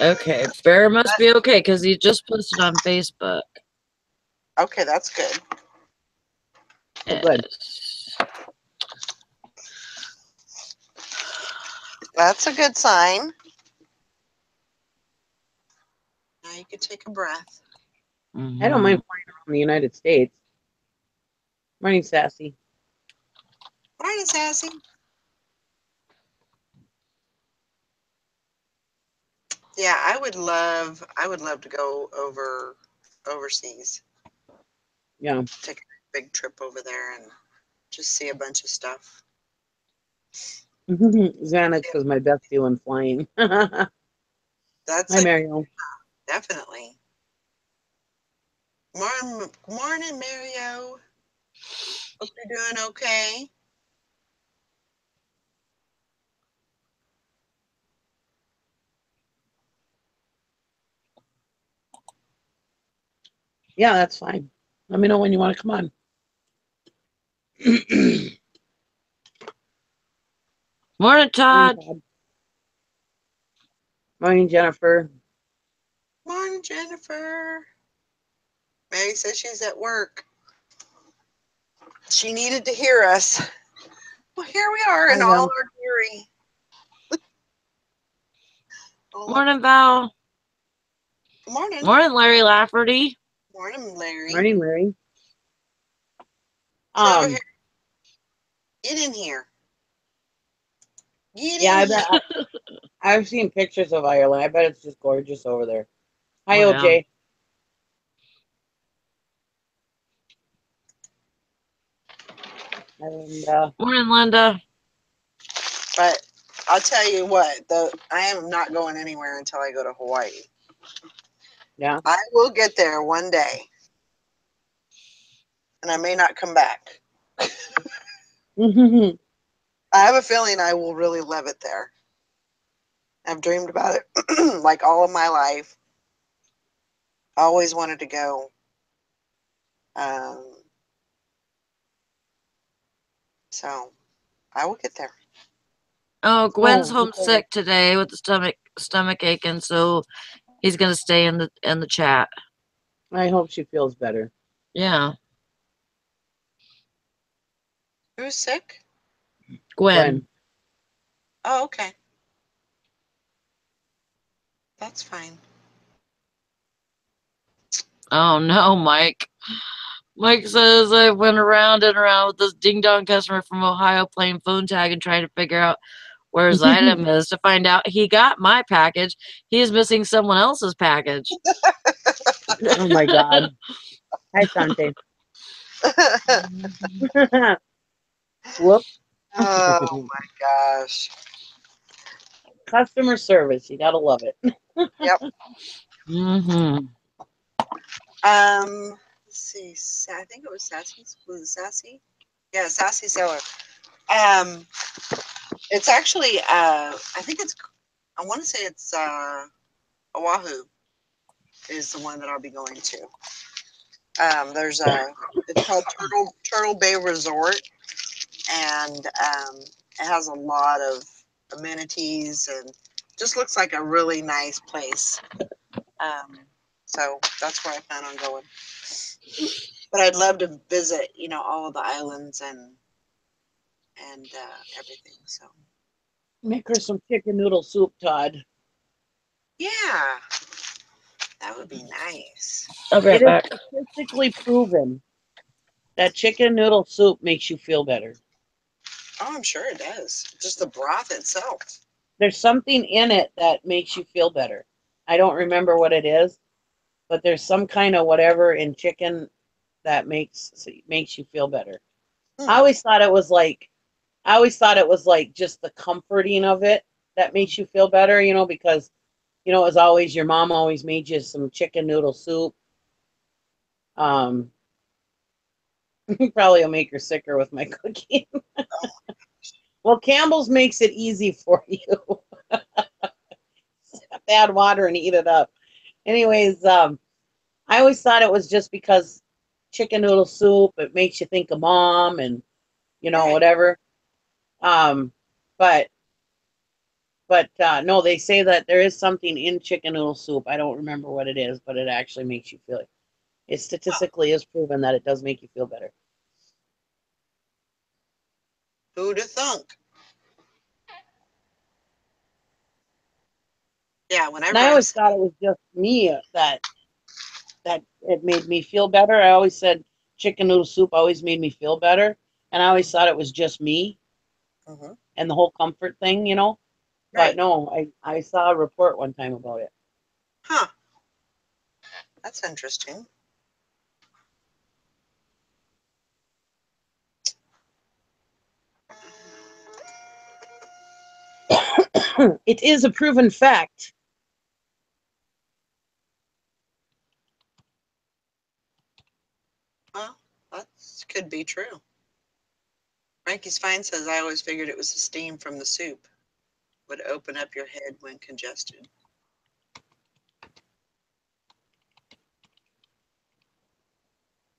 Okay, Bear must be okay because he just posted on Facebook. Okay, that's good. Oh, good. That's a good sign. Now you can take a breath. I don't mind flying around the United States. Morning, Sassy. Morning, Sassy. Yeah, I would love to go overseas. Yeah. Take a big trip over there and just see a bunch of stuff. Xanax is my bestie when flying. That's Hi, it. Mario. Definitely. Morning, Mario. Hope you're doing okay. Yeah, that's fine. Let me know when you want to come on. Morning, Todd. Morning, Jennifer. Morning, Jennifer. Mary says she's at work. She needed to hear us. Well, here we are in all our glory. Morning, Val. Morning. Morning, Larry Lafferty. Morning, Larry. Morning, Larry. Get in here. Get Yeah, in I bet. I've seen pictures of Ireland. I bet it's just gorgeous over there. Hi, Oh, OJ. And morning, Linda. But I'll tell you what, I am not going anywhere until I go to Hawaii. Yeah. I will get there one day. And I may not come back. I have a feeling I will really love it there. I've dreamed about it like all of my life. I always wanted to go. So I will get there. Oh, Gwen's homesick today with the stomach aching, so he's gonna stay in the chat. I hope she feels better. Yeah. Who's sick? Gwen. Oh, okay. That's fine. Oh no, Mike. Mike says I went around and around with this ding dong customer from Ohio playing phone tag and trying to figure out where his item is to find out he got my package. He is missing someone else's package. Oh my God. Hi, Sante. Whoops. Oh my gosh. Customer service. You gotta love it. Yep. Mm-hmm. Let's see. I think it was Sassy. Was it Sassy? Yeah, Sassy Seller. It's actually I think it's I want to say it's Oahu is the one that I'll be going to. It's called Turtle Bay Resort, and it has a lot of amenities and just looks like a really nice place. So that's where I plan on going. But I'd love to visit, all of the islands and everything. So Make her some chicken noodle soup, Todd. yeah, that would be nice. I'll be right back. It is statistically proven that chicken noodle soup makes you feel better. Oh, I'm sure it does. Just the broth itself. There's something in it that makes you feel better. I don't remember what it is, but there's some kind of whatever in chicken that makes you feel better. I always thought it was like just the comforting of it that makes you feel better, because it was always your mom always made you some chicken noodle soup. Probably will make her sicker with my cooking. Well, Campbell's makes it easy for you. Add water and eat it up. Anyways, I always thought it was just because chicken noodle soup, it makes you think of mom and, you know, whatever. But no, they say that there is something in chicken noodle soup. I don't remember what it is, but it actually makes you feel it. It statistically is proven that it does make you feel better. Who'd have thunk? Yeah, whenever And I always thought it was just me that it made me feel better. I always said chicken noodle soup always made me feel better, and I always thought it was just me and the whole comfort thing, you know. But no, I saw a report one time about it. Huh. That's interesting. It is a proven fact. Well, that could be true. Frankie's Fine says, I always figured it was the steam from the soup would open up your head when congested.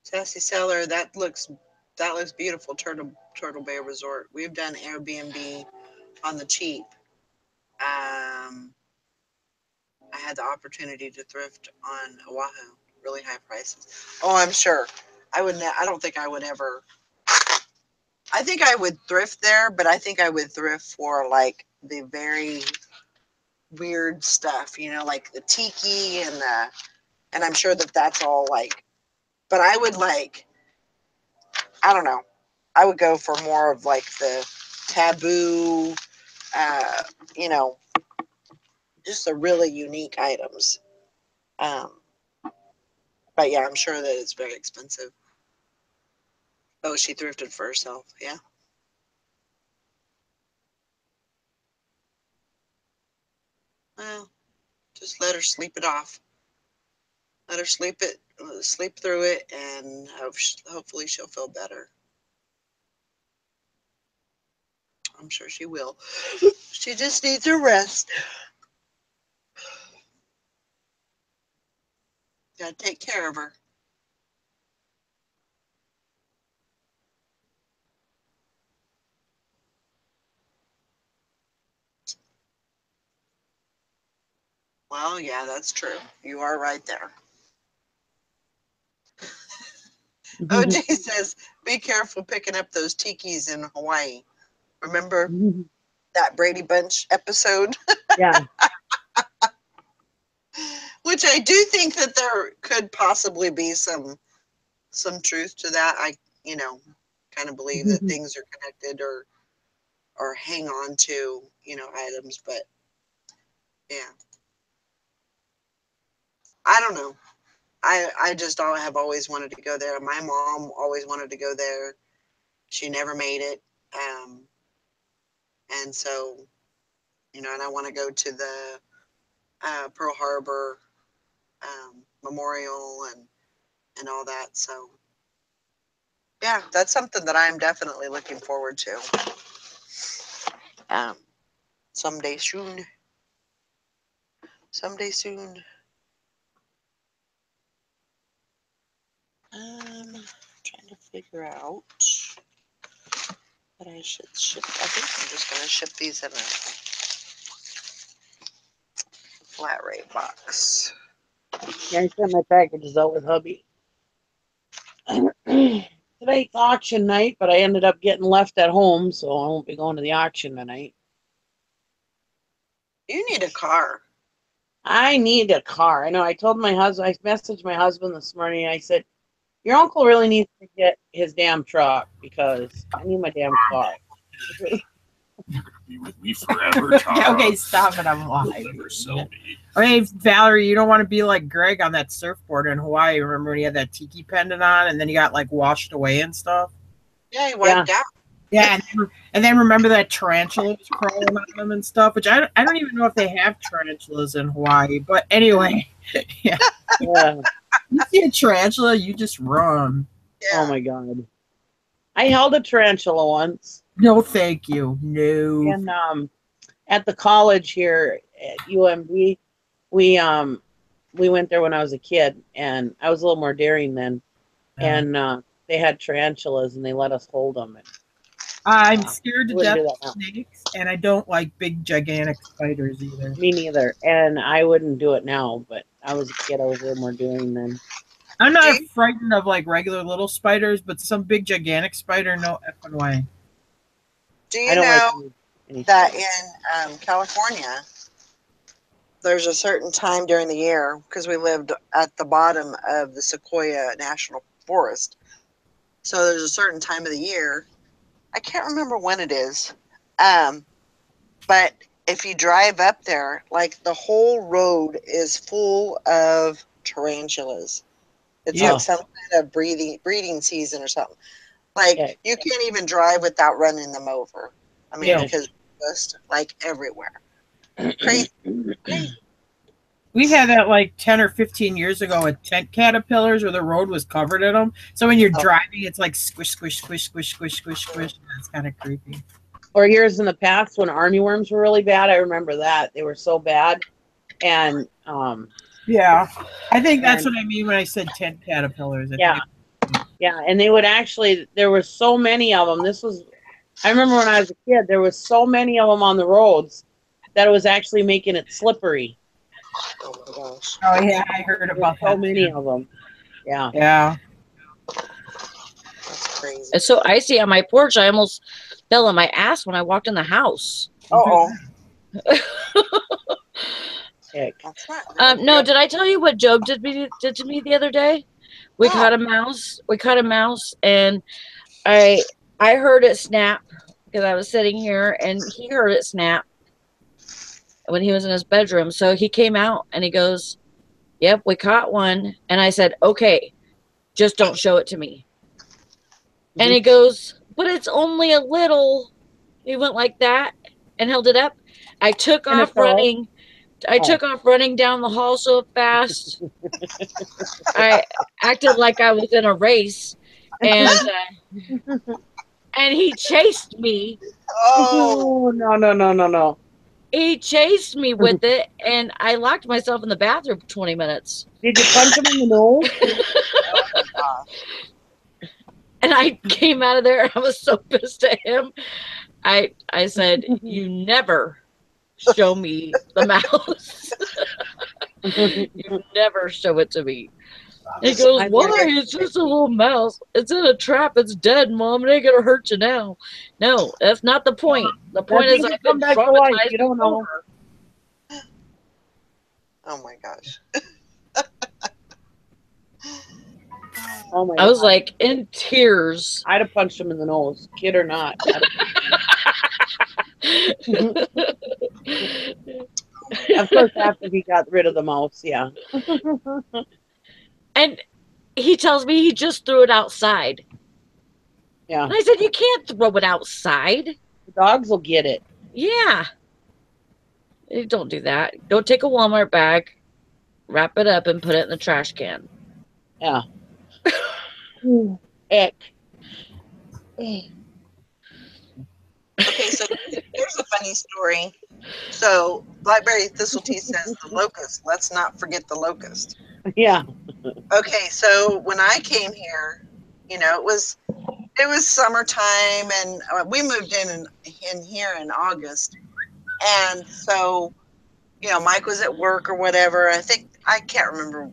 Sassy Seller, that looks beautiful. Turtle Bay Resort. We've done Airbnb on the cheap. I had the opportunity to thrift on Oahu, really high prices. Oh, I'm sure. I don't think I would ever. I think I would thrift there, but I think I would thrift for like the very weird stuff, you know, like the tiki and I'm sure that that's all like. But I would like, I don't know. I would go for more of like the taboo, uh, you know, just the really unique items. But yeah, I'm sure that it's very expensive. Oh, she thrifted for herself. Yeah. Well, just let her sleep it off. Let her sleep through it, and hopefully she'll feel better. I'm sure she will. She just needs a rest. Gotta take care of her. Well, yeah, that's true. You are right there. OG says, be careful picking up those tikis in Hawaii. Remember that Brady Bunch episode? Yeah. Which I do think that there could possibly be some truth to that. I, kind of believe that things are connected or hang on to, items, but yeah. I don't know. I just have always wanted to go there. My mom always wanted to go there. She never made it. And so, and I want to go to the Pearl Harbor Memorial and all that. So, yeah, that's something that I'm definitely looking forward to. Someday soon. Someday soon. Trying to figure out what I should ship. I think I'm just going to ship these in a flat rate box. Yeah, I sent my packages out with hubby. Tonight's auction night, but I ended up getting left at home, so I won't be going to the auction tonight. You need a car. I need a car. I know. I told my husband, I messaged my husband this morning. I said, your uncle really needs to get his damn truck because I need my damn car. You're gonna be with me forever, Tara. Okay, stop it. I'm lying. You'll never sell me. Okay, Valerie, you don't want to be like Greg on that surfboard in Hawaii. Remember when he had that tiki pendant on and then he got like washed away and stuff? Yeah, he wiped out. Yeah, and then remember that tarantula was crawling on them and stuff, which I don't even know if they have tarantulas in Hawaii. But anyway, yeah. You see a tarantula, you just run. Yeah. Oh my God. I held a tarantula once. No, thank you. No. And at the college here at UMB, we went there when I was a kid, and I was a little more daring then. And they had tarantulas, and they let us hold them. And, I'm scared to wouldn't death do that of now. snakes, and I don't like big, gigantic spiders either. Me neither. And I wouldn't do it now, but I was a kid. I was a little more daring then. I'm not Do you- frightened of like regular little spiders, but some big, gigantic spider, no effing way. Do I you don't know like any that spiders. in California, there's a certain time during the year, because we lived at the bottom of the Sequoia National Forest. So there's a certain time of the year. I can't remember when it is. But if you drive up there, like the whole road is full of tarantulas. It's Yeah. like some kind of breeding season or something. Like Okay. you can't even drive without running them over. I mean, Yeah. because just like everywhere. Crazy. We had that like 10 or 15 years ago with tent caterpillars where the road was covered in them. So when you're Oh. driving, it's like squish, squish, squish, squish, squish, squish, squish. It's kind of creepy. Or years in the past when armyworms were really bad, I remember that. They were so bad. And Yeah. I think that's And- what I mean when I said tent caterpillars. Yeah. And they would actually, there were so many of them. I remember when I was a kid, there was so many of them on the roads that it was actually making it slippery. Oh my gosh. Oh, yeah. I heard There about were so that. many too. of them. Yeah. Yeah. That's crazy. It's so icy on my porch. I almost fell on my ass when I walked in the house. Oh, Heck. that's not good. No, did I tell you what Job did to me the other day? We No. caught a mouse. We caught a mouse, and I heard it snap because I was sitting here, and he heard it snap when he was in his bedroom. So he came out and he goes, "Yep, we caught one." And I said, "Okay, just don't show it to me." And he goes, "But it's only a little." He went like that and held it up. I took And off it's all- running. I Oh. took off running down the hall so fast. I acted like I was in a race, and he chased me. Oh, No. He chased me with it, and I locked myself in the bathroom for 20 minutes. Did you punch him in the nose? And I came out of there, and I was so pissed at him. I said, "You never show me the mouse. You never show it to me." He goes, "Why? It's just a little mouse. It's in a trap. It's dead, Mom. It ain't gonna hurt you now." No, that's not the point. The point is I've been come back to life. traumatized You don't know. before. oh my gosh. Oh my I was God. like in tears. I'd have punched him in the nose, kid or not. Of course, after he got rid of the mouse, yeah. And he tells me he just threw it outside. Yeah. And I said, "You can't throw it outside." The dogs will get it. Yeah. Don't do that. Go take a Walmart bag, wrap it up, and put it in the trash can. Yeah. Heck. Okay, so here's a funny story. So Blackberry Thistle Tea says the locust. Let's not forget the locust. Yeah. Okay, so when I came here, you know, it was summertime, and we moved in here in August, and so you know, Mike was at work or whatever. I can't remember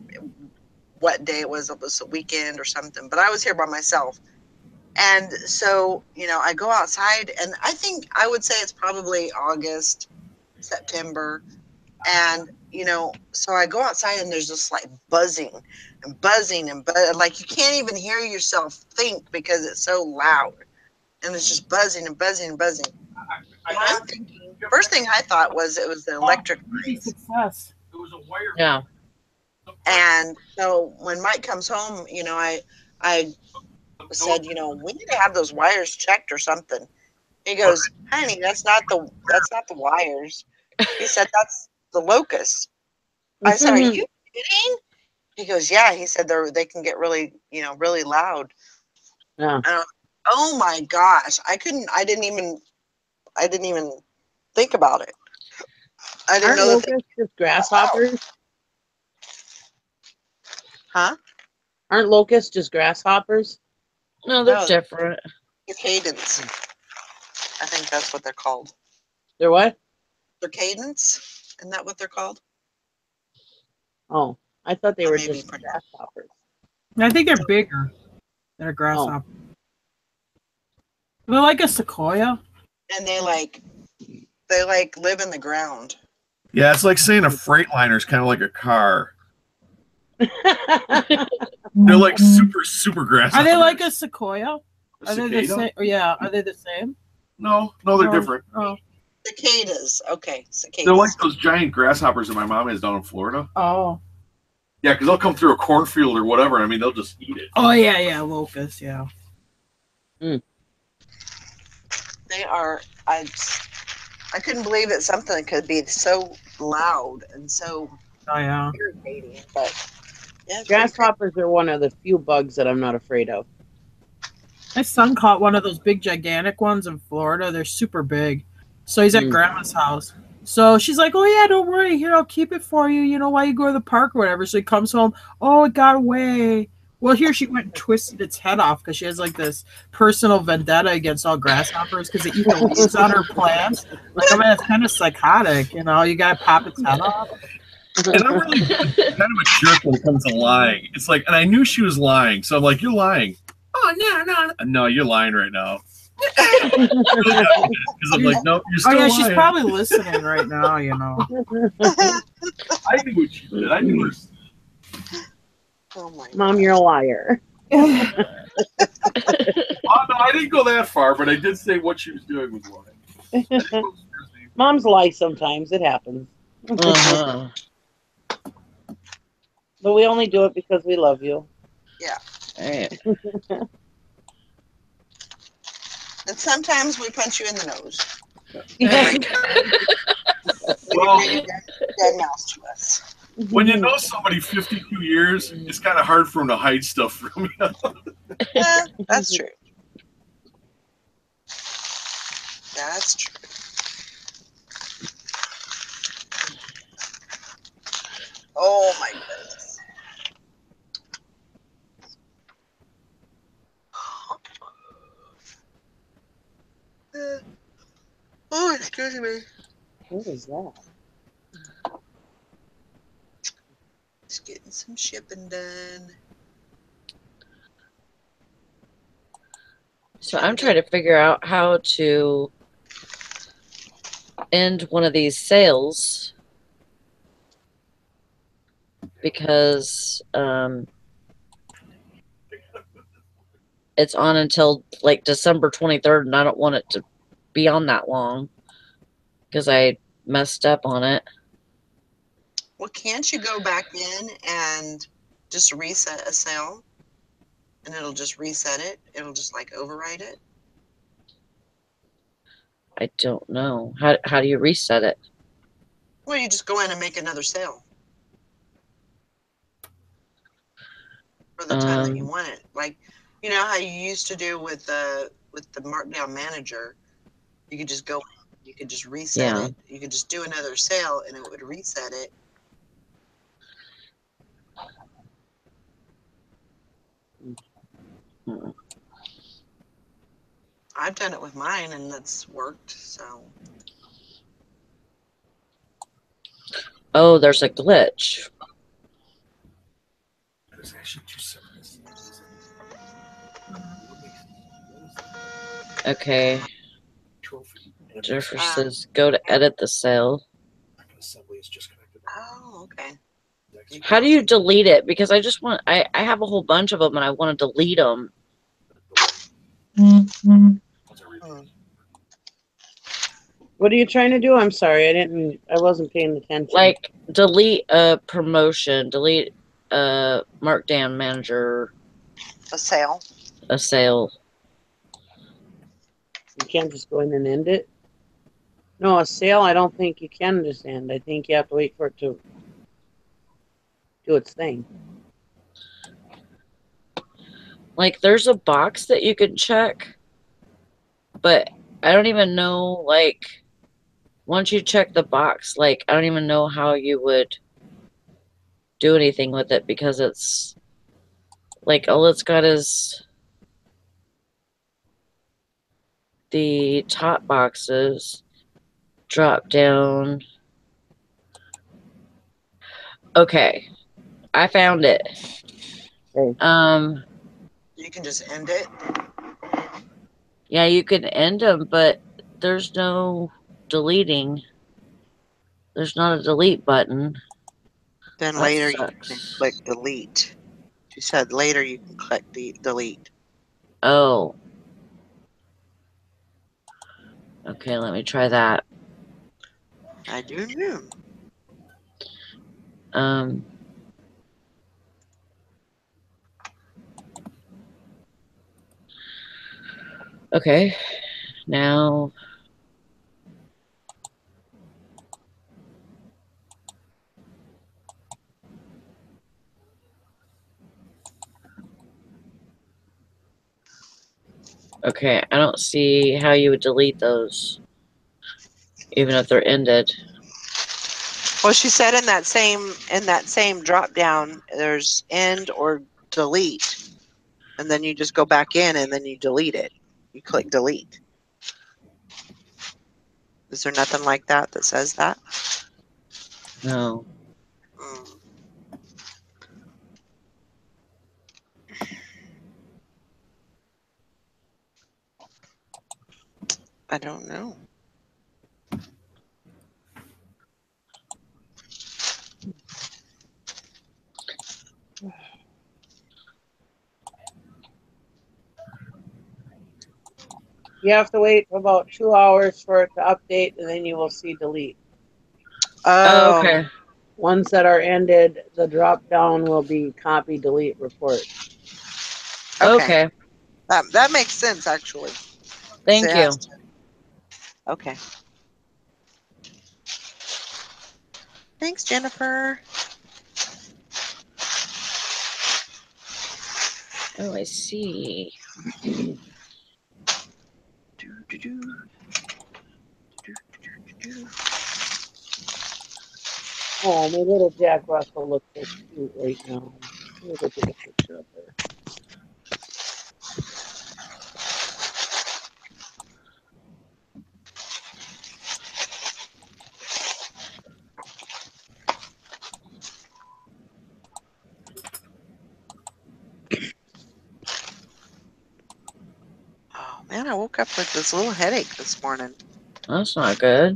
what day it was. It was a weekend or something, but I was here by myself. And so, you know, I go outside, and I think I would say it's probably August, September. And, you know, so I go outside, and there's just like buzzing and buzzing and like you can't even hear yourself think because it's so loud. And it's just buzzing and buzzing and buzzing. And I'm thinking, first thing I thought was it was the electric lines. Success. It was a wire. Yeah. And so when Mike comes home, you know, I said, you know, we need to have those wires checked or something. He goes, honey, that's not the wires. He said, that's the locust. I said, are you kidding? He goes, yeah. He said they can get really, you know, really loud. Yeah. Oh my gosh. I didn't even think about it. I didn't Aren't know that they, locusts just grasshoppers? huh? Aren't locusts just grasshoppers? No, they're No. different. Circadians. I think that's what they're called. They're what? Circadians? Isn't that what they're called? Oh, I thought they I were may be just pretty- grasshoppers. I think they're bigger than a grasshopper. They're like a sequoia. And they like live in the ground. Yeah, it's like saying a Freightliner is kind of like a car. They're like super grasshoppers. Are they like a sequoia? A Are they the cicada? same? Yeah, are they the same? No, they're No. different. Oh, Cicadas. Okay, cicadas. They're like those giant grasshoppers that my mom has down in Florida. oh, Yeah, because they'll come through a cornfield or whatever. I mean, they'll just eat it. oh, yeah, locust, yeah. They are. I couldn't believe that something could be so loud and so Oh, yeah. irritating. But yeah, Grasshoppers are one of the few bugs that I'm not afraid of. My son caught one of those big, gigantic ones in Florida. They're super big. So he's at grandma's house. So she's like, oh, yeah, don't worry. Here, I'll keep it for you. You know, while you go to the park or whatever. So he comes home. Oh, it got away. Well, here she went and twisted its head off because she has like this personal vendetta against all grasshoppers because they eat the leaves on her plants. Like, I mean, it's kind of psychotic. You know, you got to pop its head off. And I'm really kind of a jerk when it comes to lying. It's like, and I knew she was lying. So I'm like, you're lying. Oh, no. No, you're lying right now. Because I'm like, nope, you're still lying. She's probably listening right now, you know. I knew what she did. I knew her. Oh my Mom, you're a liar. Oh, no, I didn't go that far, but I did say what she was doing was lying. Moms lie sometimes. It happens. Uh-huh. But we only do it because we love you. Yeah. Right. And sometimes we punch you in the nose. Well, You're dead mouse to us. when you know somebody 52 years, it's kind of hard for them to hide stuff from you. Yeah, that's true. That's true. Oh my goodness. Oh, excuse me. What is that? Just getting some shipping done. So I'm trying to figure out how to end one of these sales because it's on until like December 23rd and I don't want it to be on that long because I messed up on it. Well, can't you go back in and just reset a sale? And it'll just reset it? It'll just like override it? I don't know. How do you reset it? Well, you just go in and make another sale for the time that you want it. Like, you know how you used to do with the markdown manager? You could just go in, you could just reset it. You could just do another sale and it would reset it. I've done it with mine and that's worked, so. Oh, there's a glitch. There's actually two separate things. Okay. Trophy. Jennifer says go to edit the sale. Assembly is just connected. Oh, okay. How do you delete it? Because I just want, I have a whole bunch of them and I want to delete them. What are you trying to do? I'm sorry. I wasn't paying attention. Like delete a promotion, delete a markdown manager. A sale. A sale. You can't just go in and end it? No, a sale, I don't think you can just end. I think you have to wait for it to do its thing. Like, there's a box that you can check, but I don't even know, like, once you check the box, like, I don't even know how you would do anything with it because it's, like, all it's got is the top boxes, drop down. Okay, I found it. Okay. You can just end it. Yeah, you can end them, but there's no deleting. There's not a delete button. Then That later you can sucks. click delete. She said later you can click delete. Oh. Okay, let me try that. I do know. Okay, now okay, I don't see how you would delete those, even if they're ended. Well, she said in that same drop down, there's end or delete, and then you just go back in and then you delete it. You click delete. Is there nothing like that that says that? No. Mm. I don't know. You have to wait for about 2 hours for it to update, and then you will see delete. Oh, Oh, okay. Ones that are ended, the drop down will be copy, delete, report. okay. Okay. That makes sense actually. Thank you. Okay. Thanks, Jennifer. Oh, I see. Do, do, do. Do, do, do. Oh, my little Jack Russell looks so cute right now. Let me go take a picture of her. Oh man, I woke up with this little headache this morning. That's not good.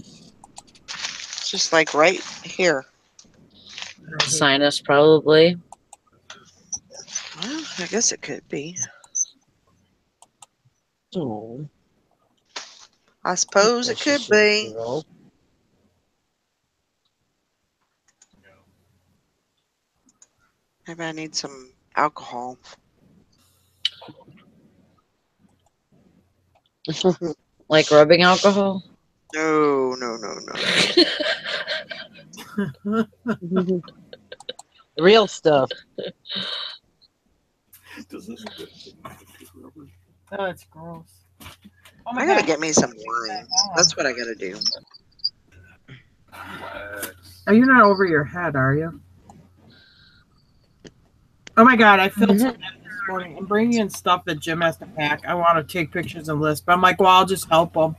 It's just like right here. Sinus, probably. Well, I guess it could be. Oh, I suppose it could be. girl. Maybe I need some alcohol. Like rubbing alcohol? No, no, no, no. Real stuff. Oh, it's gross. Oh I gotta get me some wine. That's what I gotta do. Are you not over your head, are you? Oh my god, I filled some in this morning. I'm bringing in stuff that Jim has to pack. I want to take pictures and list, but I'm like, well, I'll just help him.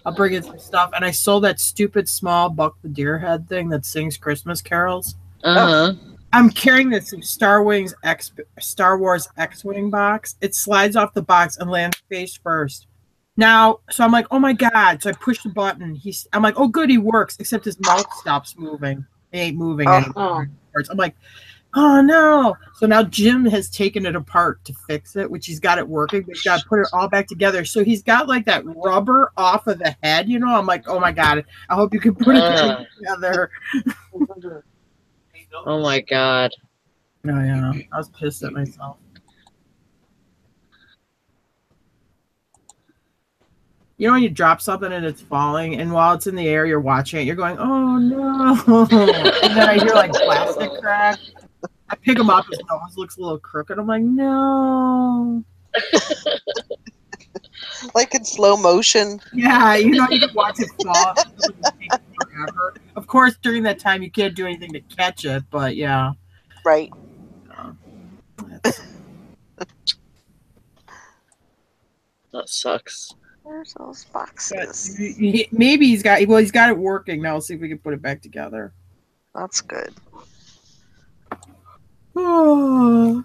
I'll bring in some stuff. And I sold that stupid small Buck the Deer head thing that sings Christmas carols. Uh-huh. I'm carrying this Star Wars X-Wing box. It slides off the box and lands face first. Now, so I'm like, oh my god. So I push the button. I'm like, oh good, he works, except his mouth stops moving. He ain't moving anymore. I'm like, oh no. So now Jim has taken it apart to fix it, which he's got it working, but he's got to put it all back together. So he's got like that rubber off of the head, you know? I'm like, oh my god, I hope you can put it together. Oh my god. Oh yeah. I was pissed at myself. You know when you drop something and it's falling, and while it's in the air, you're watching it, you're going, oh no. And then I hear like plastic crack. I pick him up, his nose looks a little crooked. I'm like, no. Like in slow motion. Yeah, you know, you can watch it fall. It'll just take forever. Of course, during that time, you can't do anything to catch it, but yeah. Right. That's, That sucks. Where's those but boxes? maybe he's got it working now. Let's see if we can put it back together. That's good. Oh,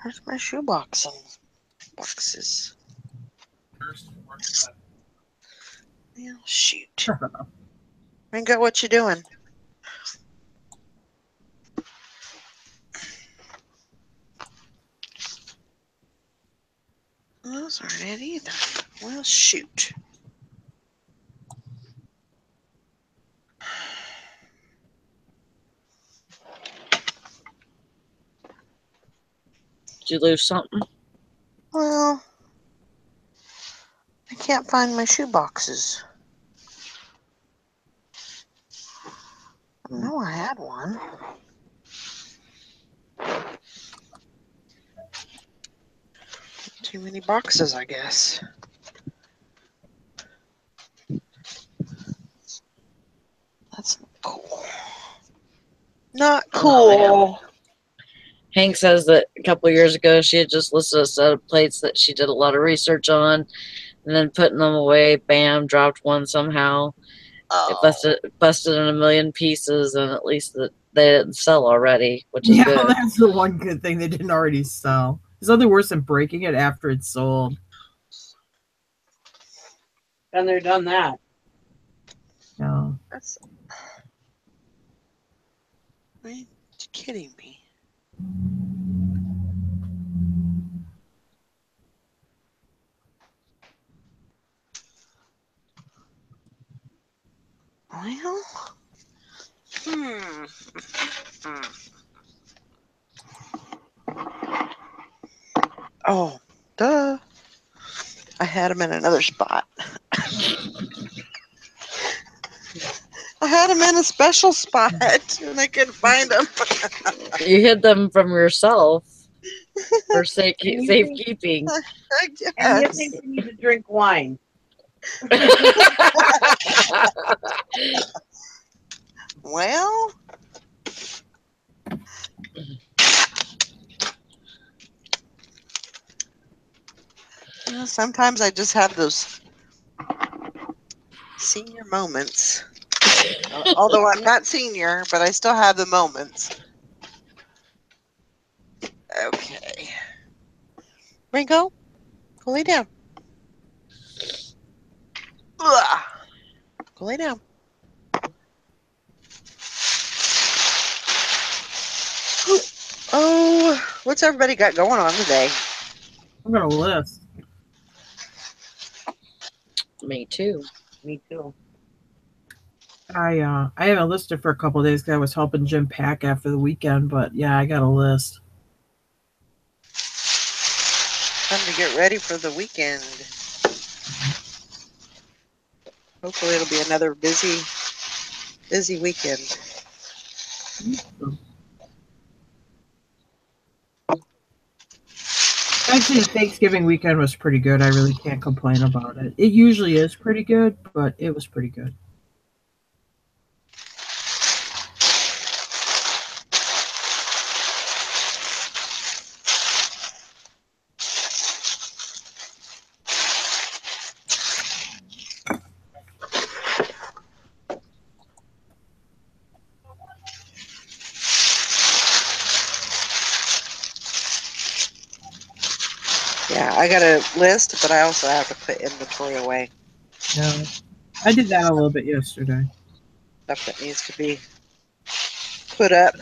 Where's my shoebox and boxes? Well, shoot. Ringo, what you doing? Those aren't it either. Well, shoot. Did you lose something? Well, I can't find my shoe boxes. I know I had one. Too many boxes, I guess. That's not cool. Not cool. Hank says that a couple of years ago she had just listed a set of plates that she did a lot of research on, and then putting them away, bam, dropped one somehow. It busted in a million pieces, and at least that they didn't sell already, which is yeah, good. that's the one good thing they didn't already sell. There's nothing worse than breaking it after it's sold. And they're done that. No. That's. Are you kidding me? Well, Oh, duh. I had them in another spot. I had them in a special spot, and I couldn't find them. You hid them from yourself for safekeeping. I guess. And you think you need to drink wine. Well, you know, sometimes I just have those senior moments. Although I'm not senior, but I still have the moments. Okay. Ringo, go lay down. Ugh. Go lay down. Oh, what's everybody got going on today? I've got a list. Me too. Me too. I haven't listed for a couple of days because I was helping Jim pack after the weekend, but yeah, I got a list. Time to get ready for the weekend. Hopefully it'll be another busy weekend. Actually, Thanksgiving weekend was pretty good. I really can't complain about it. It usually is pretty good, but it was pretty good. Yeah, I got a list, but I also have to put inventory away. Yeah, I did that a little bit yesterday. Stuff that needs to be put up.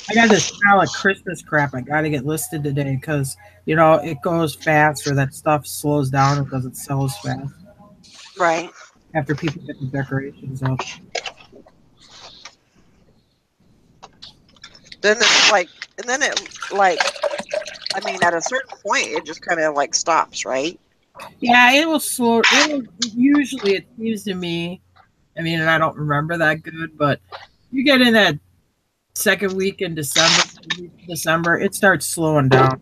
I got this pile of Christmas crap I got to get listed today because, you know, it goes fast or that stuff slows down and doesn't sell as fast Right. after people get the decorations up. Then it's like, and then it like, I mean, at a certain point, it just kind of like stops, right? Yeah, it will slow. Usually it seems to me, I mean, and I don't remember that good, but you get in that second week in December, it starts slowing down.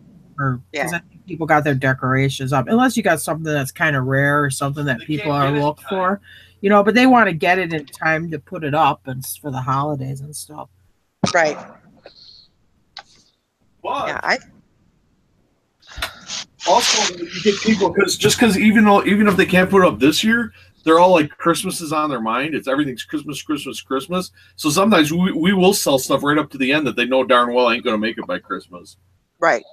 Because I think people got their decorations up, unless you got something that's kind of rare or something that people are looking for, you know. But they want to get it in time to put it up and for the holidays and stuff. Right. But Yeah, also you get people because even if they can't put it up this year, they're all like Christmas is on their mind. It's everything's Christmas, Christmas, Christmas. So sometimes we will sell stuff right up to the end that they know darn well ain't going to make it by Christmas. right.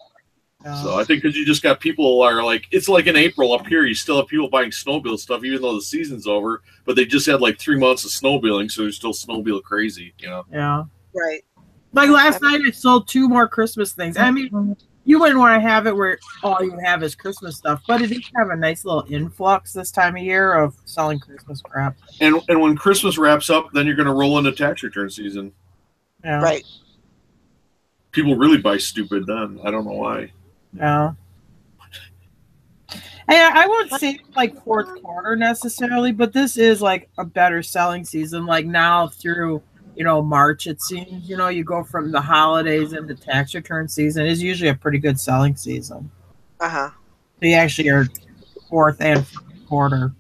So I think because you just got people are like, it's like in April up here, you still have people buying snowmobile stuff, even though the season's over, but they just had like 3 months of snowmobiling, so they're still snowmobile crazy, you know? Yeah. Right. Like last night, I sold 2 more Christmas things. I mean, you wouldn't want to have it where all you have is Christmas stuff, but it did have a nice little influx this time of year of selling Christmas crap. And when Christmas wraps up, then you're going to roll into tax return season. Yeah. Right. People really buy stupid then. I don't know why. Yeah. I won't say like fourth quarter necessarily, but this is like a better selling season. Like now through, you know, March, it seems, you know, you go from the holidays into tax return season is usually a pretty good selling season. Uh-huh. So you actually are fourth and first quarter.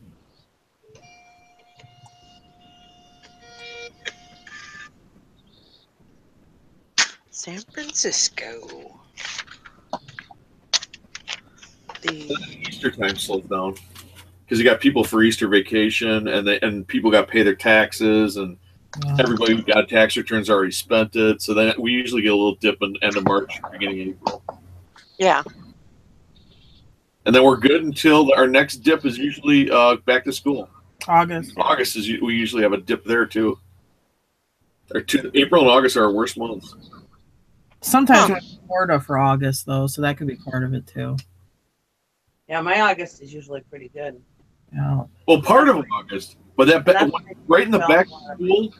San Francisco. The Easter time slows down because you got people for Easter vacation, and people got to pay their taxes, and everybody who got tax returns already spent it. So then we usually get a little dip in end of March, beginning of April. Yeah. And then we're good until our next dip is usually back to school. August. August is we usually have a dip there too. April and August are our worst months. Sometimes we're in Florida for August though, so that could be part of it too. Yeah, my August is usually pretty good. Yeah. Well, part of August, but right in the back school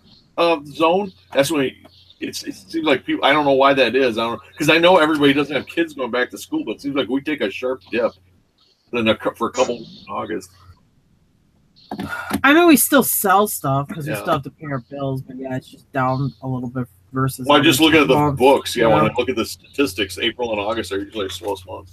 zone, that's when it seems like people. I don't know why that is. I don't because I know everybody doesn't have kids going back to school, but it seems like we take a sharp dip for a couple weeks in August. I mean, we still sell stuff because we Yeah. still have to pay our bills, but yeah, it's just down a little bit versus. Well, I just look at the months. books. Yeah, when Yeah. I look at the statistics, April and August are usually our slowest months.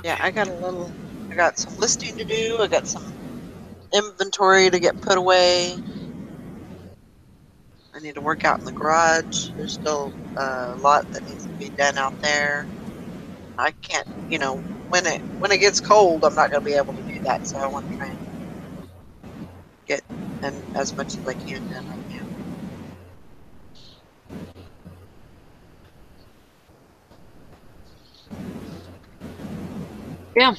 Yeah, I got some listing to do. I got some inventory to get put away. I need to work out in the garage. There's still a lot that needs to be done out there. I can't, you know, when it gets cold, I'm not going to be able to do that. So I want to try and get as much as I can done right now. Yeah.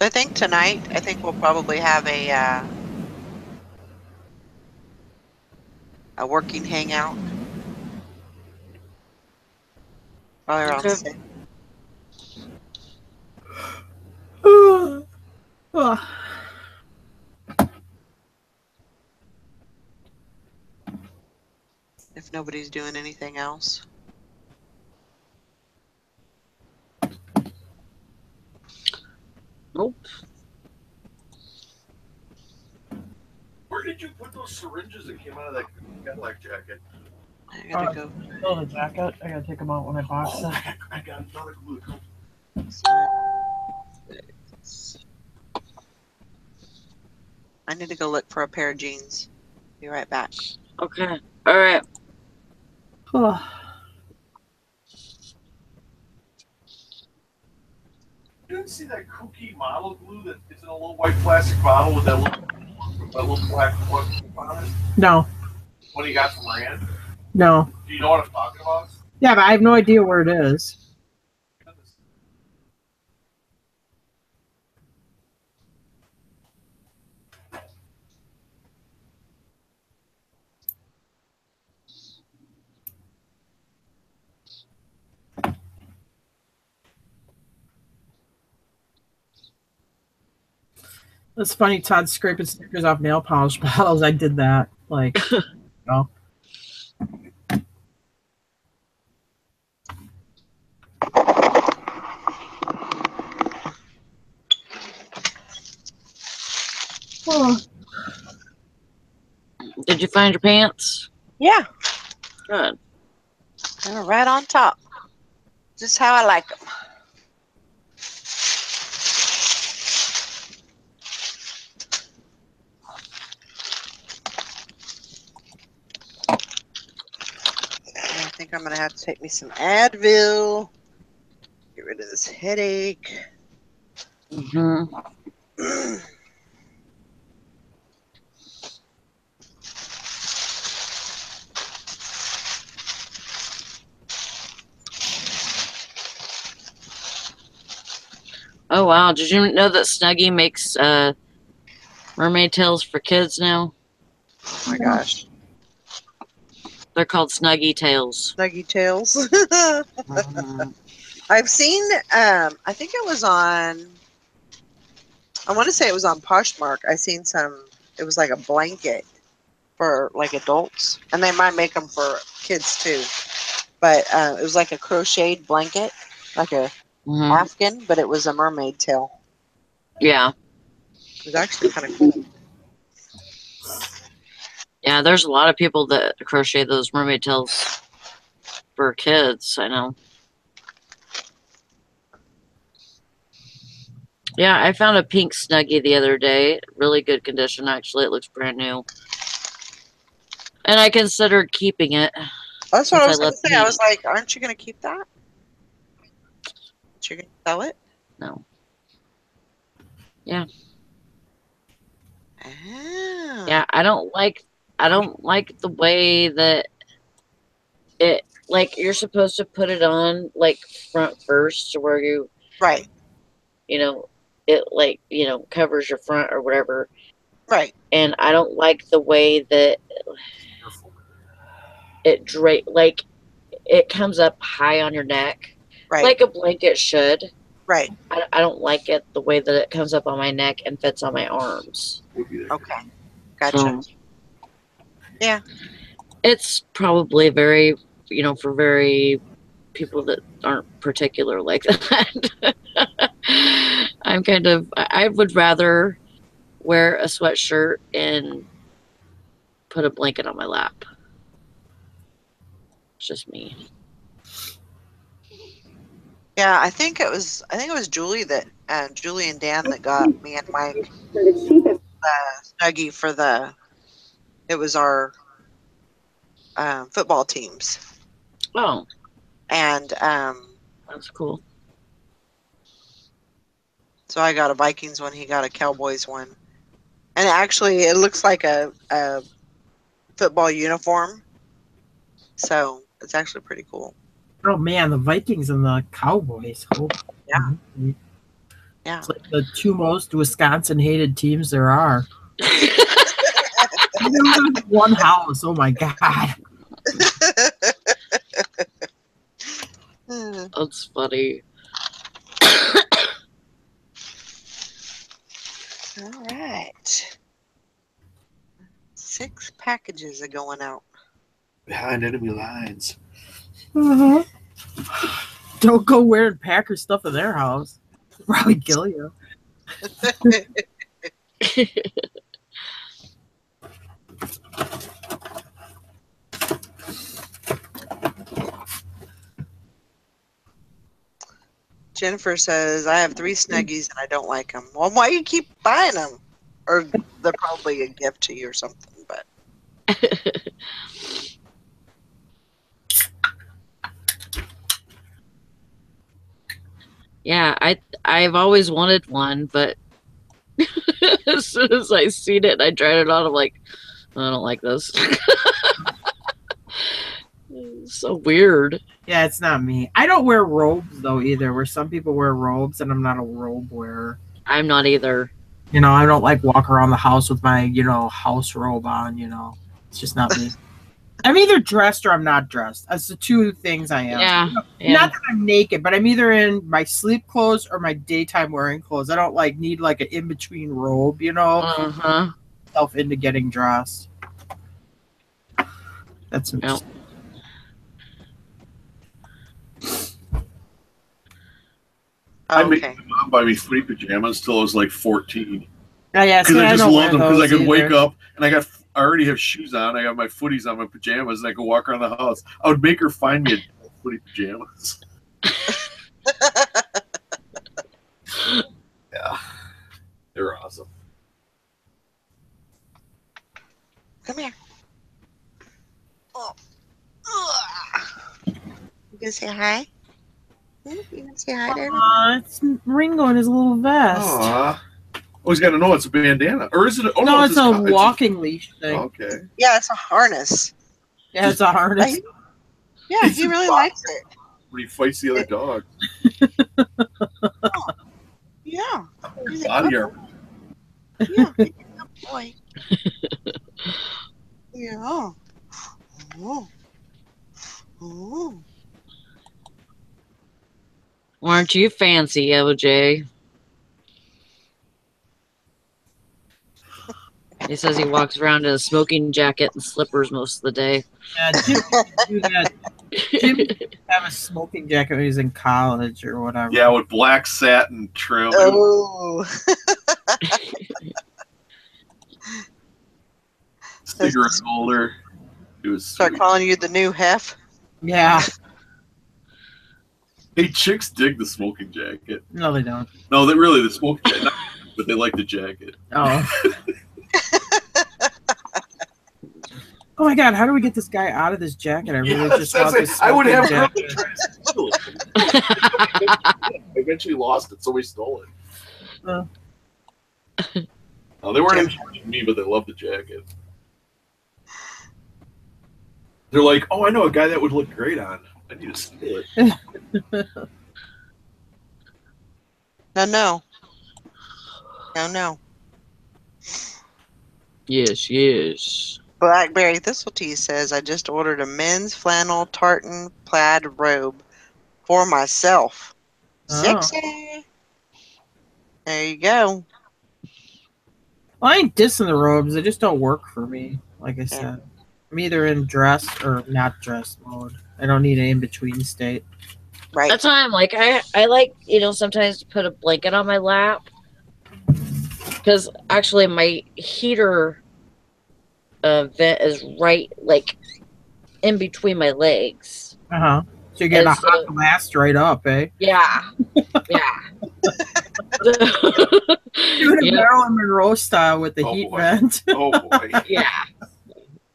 I think tonight, we'll probably have a working hangout. Probably around Okay. 6. If nobody's doing anything else. Nope. Where did you put those syringes that came out of that Cadillac jacket? I gotta go. Oh, the jacket. I gotta take them out when I box them. I got another glue. I need to go look for a pair of jeans. Be right back. Okay. All right. You didn't see that kooky model glue that is in a little white plastic bottle with that little black plug on it? No, What do you got from Rand? no. Do you know what I'm talking about? Yeah, but I have no idea where it is. It's funny, Todd's scraping stickers off nail polish bottles. I did that. Like, no. Oh. Did you find your pants? Yeah, Good. they're right on top. Just how I like them. I think I'm going to have to take me some Advil. Get rid of this headache. Mm-hmm. Oh wow! Did you know that Snuggie makes mermaid tails for kids now? Oh my gosh. They're called Snuggie tails. Snuggy tails. Mhm. I've seen, I think it was on, I want to say it was on Poshmark. I seen some, it was like a blanket for like adults. And they might make them for kids too. But it was like a crocheted blanket, like a Mhm. Afghan, but it was a mermaid tail. Yeah, It was actually kind of cool. yeah. There's a lot of people that crochet those mermaid tails for kids. I know. Yeah, I found a pink Snuggie the other day. Really good condition, actually. It looks brand new. And I considered keeping it. That's what I Since was I going love to say. I pink. was like, aren't you going to keep that? Aren't you going to sell it? No. Yeah. Oh. Yeah, I don't like the way that it, like, you're supposed to put it on like front first to where Right, you know, it, like, covers your front or whatever. right. And I don't like the way that like it comes up high on your neck, Right, like a blanket should. right. I don't like it the way that it comes up on my neck and fits on my arms. Okay, gotcha. So Yeah. it's probably very, for very people that aren't particular like that. I would rather wear a sweatshirt and put a blanket on my lap. It's just me. Yeah, I think it was Julie that Julie and Dan that got me and Mike the Snuggie for it was our football teams. Oh, And that's cool. so I got a Vikings one, he got a Cowboys one. And actually it looks like a football uniform. So it's actually pretty cool. Oh man, the Vikings and the Cowboys. Oh, Yeah. Yeah. It's like the two most Wisconsin hated teams there are. One house. Oh my god. That's funny. All right. 6 packages are going out. Behind enemy lines. Uh-huh. Don't go wearing Packer stuff in their house. They'll probably kill you. Jennifer says, I have 3 Snuggies and I don't like them. Well, why do you keep buying them? Or they're probably a gift to you or something, but. Yeah, I've always wanted one, but as soon as I seen it and I tried it on, I'm like, I don't like this. So weird. Yeah, it's not me. I don't wear robes though either. Where some people wear robes, and I'm not a robe wearer. I'm not either. You know, I don't like walk around the house with my, house robe on. It's just not me. I'm either dressed or I'm not dressed. That's the two things I am. Yeah. Not that I'm naked, but I'm either in my sleep clothes or my daytime wearing clothes. I don't need like an in between robe. Self into getting dressed. That's interesting. I made my mom buy me footy pajamas till I was like 14. Yeah, because I just loved them because I could wake up and I already have shoes on. I got my footies on, my pajamas, and I could walk around the house. I would make her find me a footy pajamas. Yeah, they were awesome. Come here. Oh. You gonna say hi? You gonna say hi, Daddy? It's Ringo in his little vest. Aww. Oh, he's got to know it's a bandana. Or is it? Oh, no, it's a walking leash thing. Okay. Yeah, it's a harness. Yeah, it's a harness. Yeah, he really likes it. When he fights the other dog. Oh, yeah. He's a Body good armor. boy. Yeah, he's a good boy. Yeah. Oh. Oh. Aren't you fancy, OJ? He says he walks around in a smoking jacket and slippers most of the day. Yeah, Jim used to do that. Jim used to have a smoking jacket when he was in college or whatever. Yeah, with black satin trim. Oh. Cigarette holder. It was Start sweet. calling you the new hef. Yeah. Hey, chicks dig the smoking jacket. No, they don't. No, they really the smoking jacket, but they like the jacket. Oh. Oh my God! How do we get this guy out of this jacket? I really just want this. I would have jacket. try to steal it. I eventually lost it, so we stole it. Oh, they weren't charging me, but they loved the jacket. They're like, "Oh, I know a guy that would look great on. I need to steal it." No. Yes. Blackberry Thistletea says, I just ordered a men's flannel tartan plaid robe for myself. Oh. Sexy. There you go. Well, I ain't dissing the robes. They just don't work for me. Like I said, I'm either in dress or not dress mode. I don't need an in-between state. Right. That's why I'm like, I like, sometimes to put a blanket on my lap. Because actually my heater vent is right, like, in between my legs. So you get a hot blast right up, eh? Yeah. Yeah. Doing a Marilyn Monroe style with the heat vent. Oh, boy. Yeah.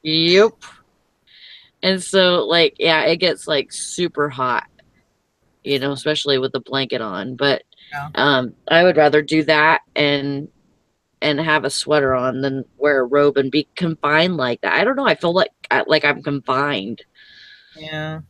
Yep. And so, like, yeah, it gets, like, super hot, especially with the blanket on. But I would rather do that and have a sweater on than wear a robe and be confined like that. I don't know. I feel like I'm confined. Yeah.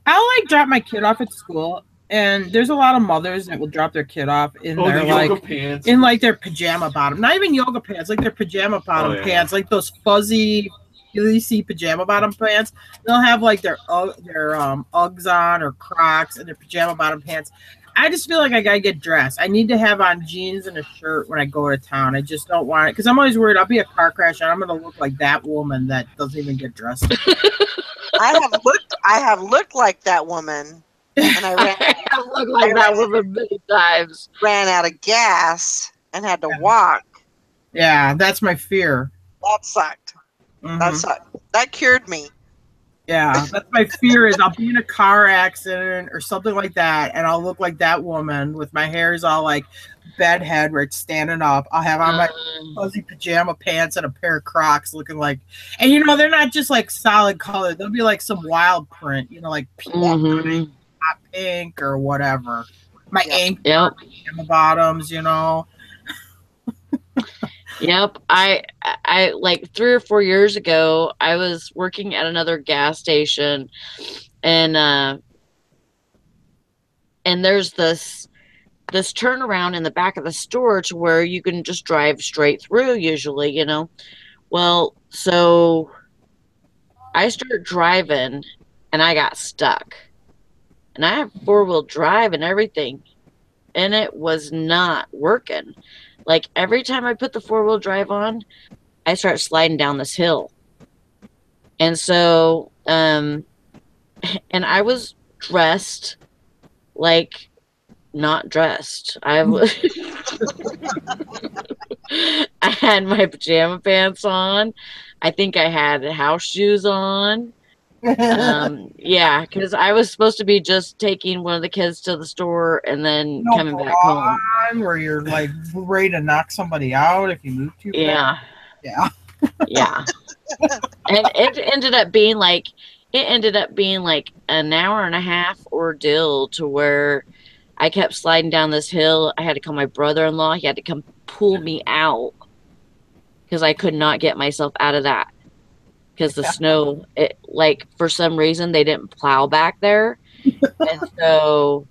I'll drop my kid off at school, and there's a lot of mothers that will drop their kid off in their yoga pants. in their pajama bottom. Not even yoga pants, like their pajama bottom pants, like those fuzzy fleecy pajama bottom pants. They'll have like their Uggs on or Crocs and their pajama bottom pants. I just feel like I gotta get dressed. I need to have on jeans and a shirt when I go to town. I just don't want it because I'm always worried I'll be a car crash and I'm gonna look like that woman that doesn't even get dressed. I have looked like that woman, and I looked like that woman many times. Ran out of gas and had to walk. Yeah, that's my fear. That sucked. That sucked. That cured me. Yeah, that's my fear is I'll be in a car accident or something like that, and I'll look like that woman with my hair's all like bedhead where it's standing up. I'll have on my fuzzy pajama pants and a pair of Crocs looking like, and they're not just like solid color. They'll be like some wild print, like hot pink or whatever. My ankle pajama bottoms, Yep. I like 3 or 4 years ago, I was working at another gas station, and there's this turnaround in the back of the store to where you can just drive straight through usually, you know. Well, so I started driving and I got stuck. And I have four-wheel drive and everything, and it was not working. Like every time I put the four-wheel drive on, I start sliding down this hill. And so, and I was dressed like not dressed. I was, I had my pajama pants on. I think I had house shoes on. Yeah, because I was supposed to be just taking one of the kids to the store and then No coming back home. where you're like ready to knock somebody out if you move too fast. Yeah. Yeah. Yeah. And it ended up being like an hour and a half ordeal to where I kept sliding down this hill. I had to call my brother-in-law. He had to come pull me out because I could not get myself out of that. Because the snow, it, like for some reason they didn't plow back there. And so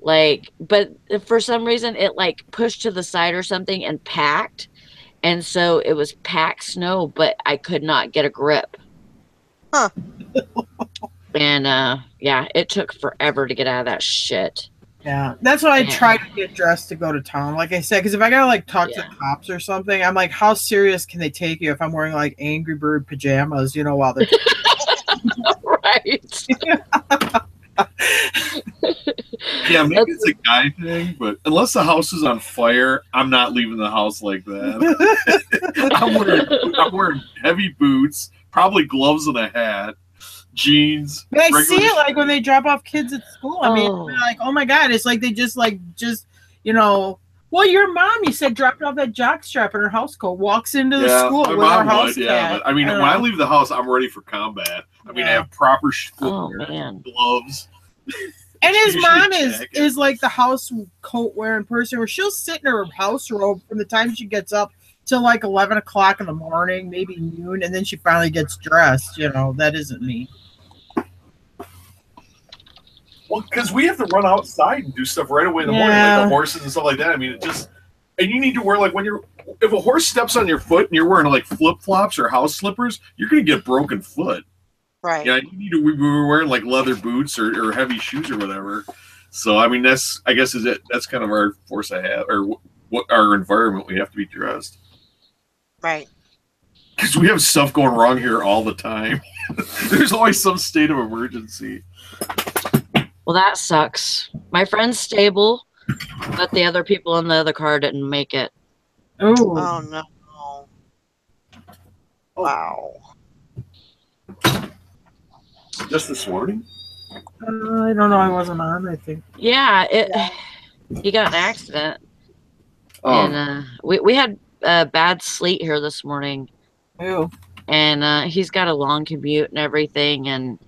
like, but for some reason it like pushed to the side or something and packed. And so it was packed snow, but I could not get a grip. Huh. And yeah, it took forever to get out of that shit. Yeah, that's why I Yeah. try to get dressed to go to town. Like I said, because if I gotta like talk to the cops or something, I'm like, how serious can they take you if I'm wearing like Angry Bird pajamas? You know, while they're right. Yeah, maybe it's a guy thing, but unless the house is on fire, I'm not leaving the house like that. I'm wearing heavy boots, probably gloves and a hat, jeans. But I see it like when they drop off kids at school. I mean, Oh. like, oh my god, it's like they just you know. Well, your mom, you said, dropped off that jockstrap in her house coat, walks into the school my with her mom house would, cat. but I mean, when I leave the house, I'm ready for combat. I mean, I have proper Oh footwear, man. gloves. And his Usually mom a is jacket. like the house coat wearing person where she'll sit in her house robe from the time she gets up till like 11 o'clock in the morning, maybe noon, and then she finally gets dressed. You know, that isn't me. Well, because we have to run outside and do stuff right away in the morning, like the horses and stuff like that. I mean, it just, and you need to wear like if a horse steps on your foot and you're wearing like flip flops or house slippers, you're gonna get broken foot. Right. Yeah, you need to we were wearing like leather boots or heavy shoes or whatever. So I mean, that's kind of our force I have, or what our environment. We have to be dressed. Right. Because we have stuff going wrong here all the time. There's always some state of emergency. Well, that sucks. My friend's stable, but the other people in the other car didn't make it. Oh no. Wow. Just this morning? I don't know. I wasn't on, I think. Yeah, he got in an accident. Oh. And we had bad sleet here this morning. Ew. And he's got a long commute and everything, and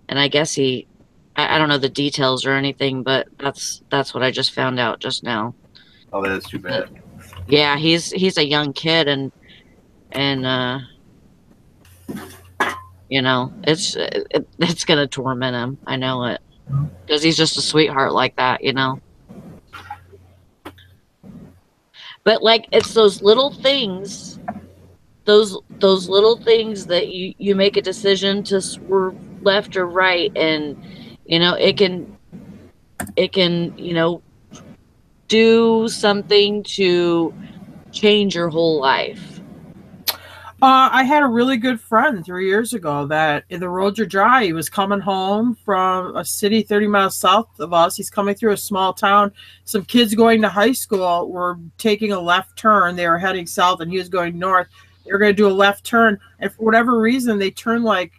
I guess I don't know the details or anything, but that's what I just found out just now. Oh, that's too bad. Yeah, he's a young kid, and you know, it's gonna torment him. I know it, because he's just a sweetheart like that, you know. But like, it's those little things, those little things that you make a decision to swerve left or right, and you know it can you know do something to change your whole life. I had a really good friend 3 years ago that the roads are dry. He was coming home from a city 30 miles south of us. He's coming through a small town. Some kids going to high school were taking a left turn. They were heading south and he was going north. They were going to do a left turn. And for whatever reason, they turned like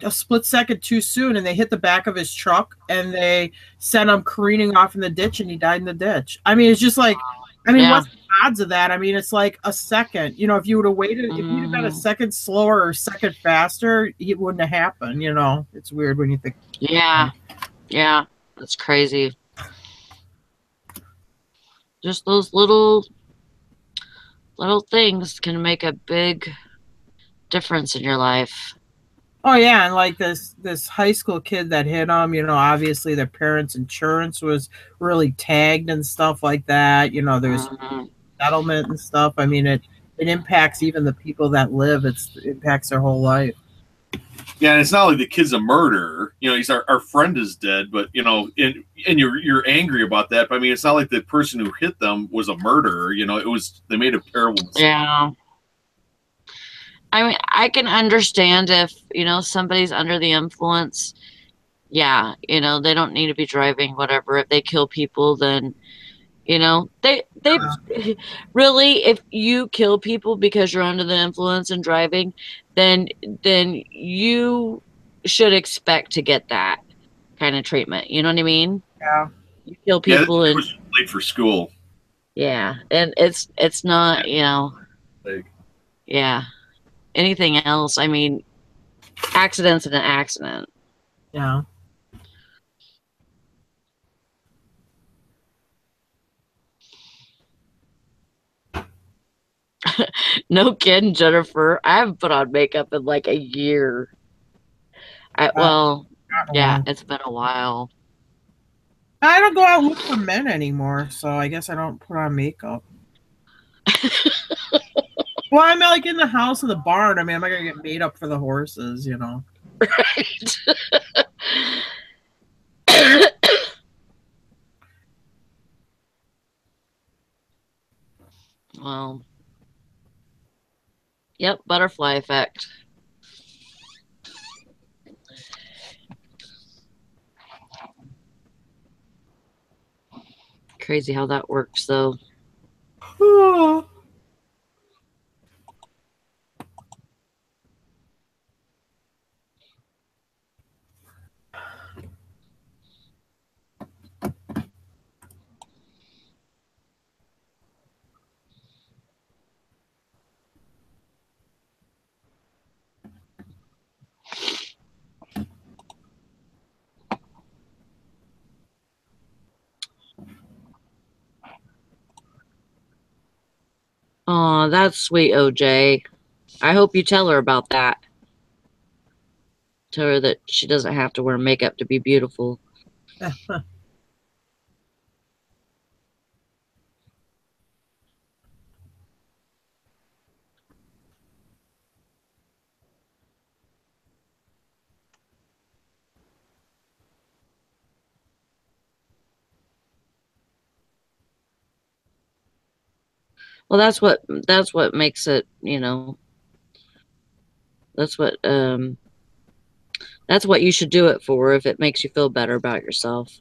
a split second too soon and they hit the back of his truck and they sent him careening off in the ditch and he died in the ditch. I mean, it's just like, I mean, what's the odds of that? I mean, it's like a second. You know, if you would have waited, if you'd have been a second slower or a second faster, it wouldn't have happened. You know, it's weird when you think. Yeah, yeah, that's crazy. Just those little little things can make a big difference in your life. Oh yeah, and like this high school kid that hit him, obviously their parents' insurance was really tagged and stuff like that. There's settlement and stuff. I mean, it impacts even the people that live. It impacts their whole life. Yeah, and it's not like the kid's a murderer. He's our friend is dead, but and you're angry about that. But I mean, it's not like the person who hit them was a murderer. It was they made a terrible mistake. Yeah. I mean, I can understand if, somebody's under the influence. Yeah, they don't need to be driving, whatever. If they kill people, then, they really, if you kill people because you're under the influence and driving, then you should expect to get that kind of treatment. You know what I mean? Yeah. You kill people it and was late for school. yeah, and it's not, yeah. Anything else, I mean, accident's an accident. Yeah. No kidding, Jennifer. I haven't put on makeup in like a year. Yeah, it's been a while. I don't go out and look for men anymore, so I guess I don't put on makeup. Well, I'm like in the house in the barn. I mean, I'm not gonna get made up for the horses, Right. Well, yep, butterfly effect. Crazy how that works, though. Oh, that's sweet, OJ. I hope you tell her about that. Tell her that she doesn't have to wear makeup to be beautiful. Well, that's what makes it, that's what you should do it for, if it makes you feel better about yourself.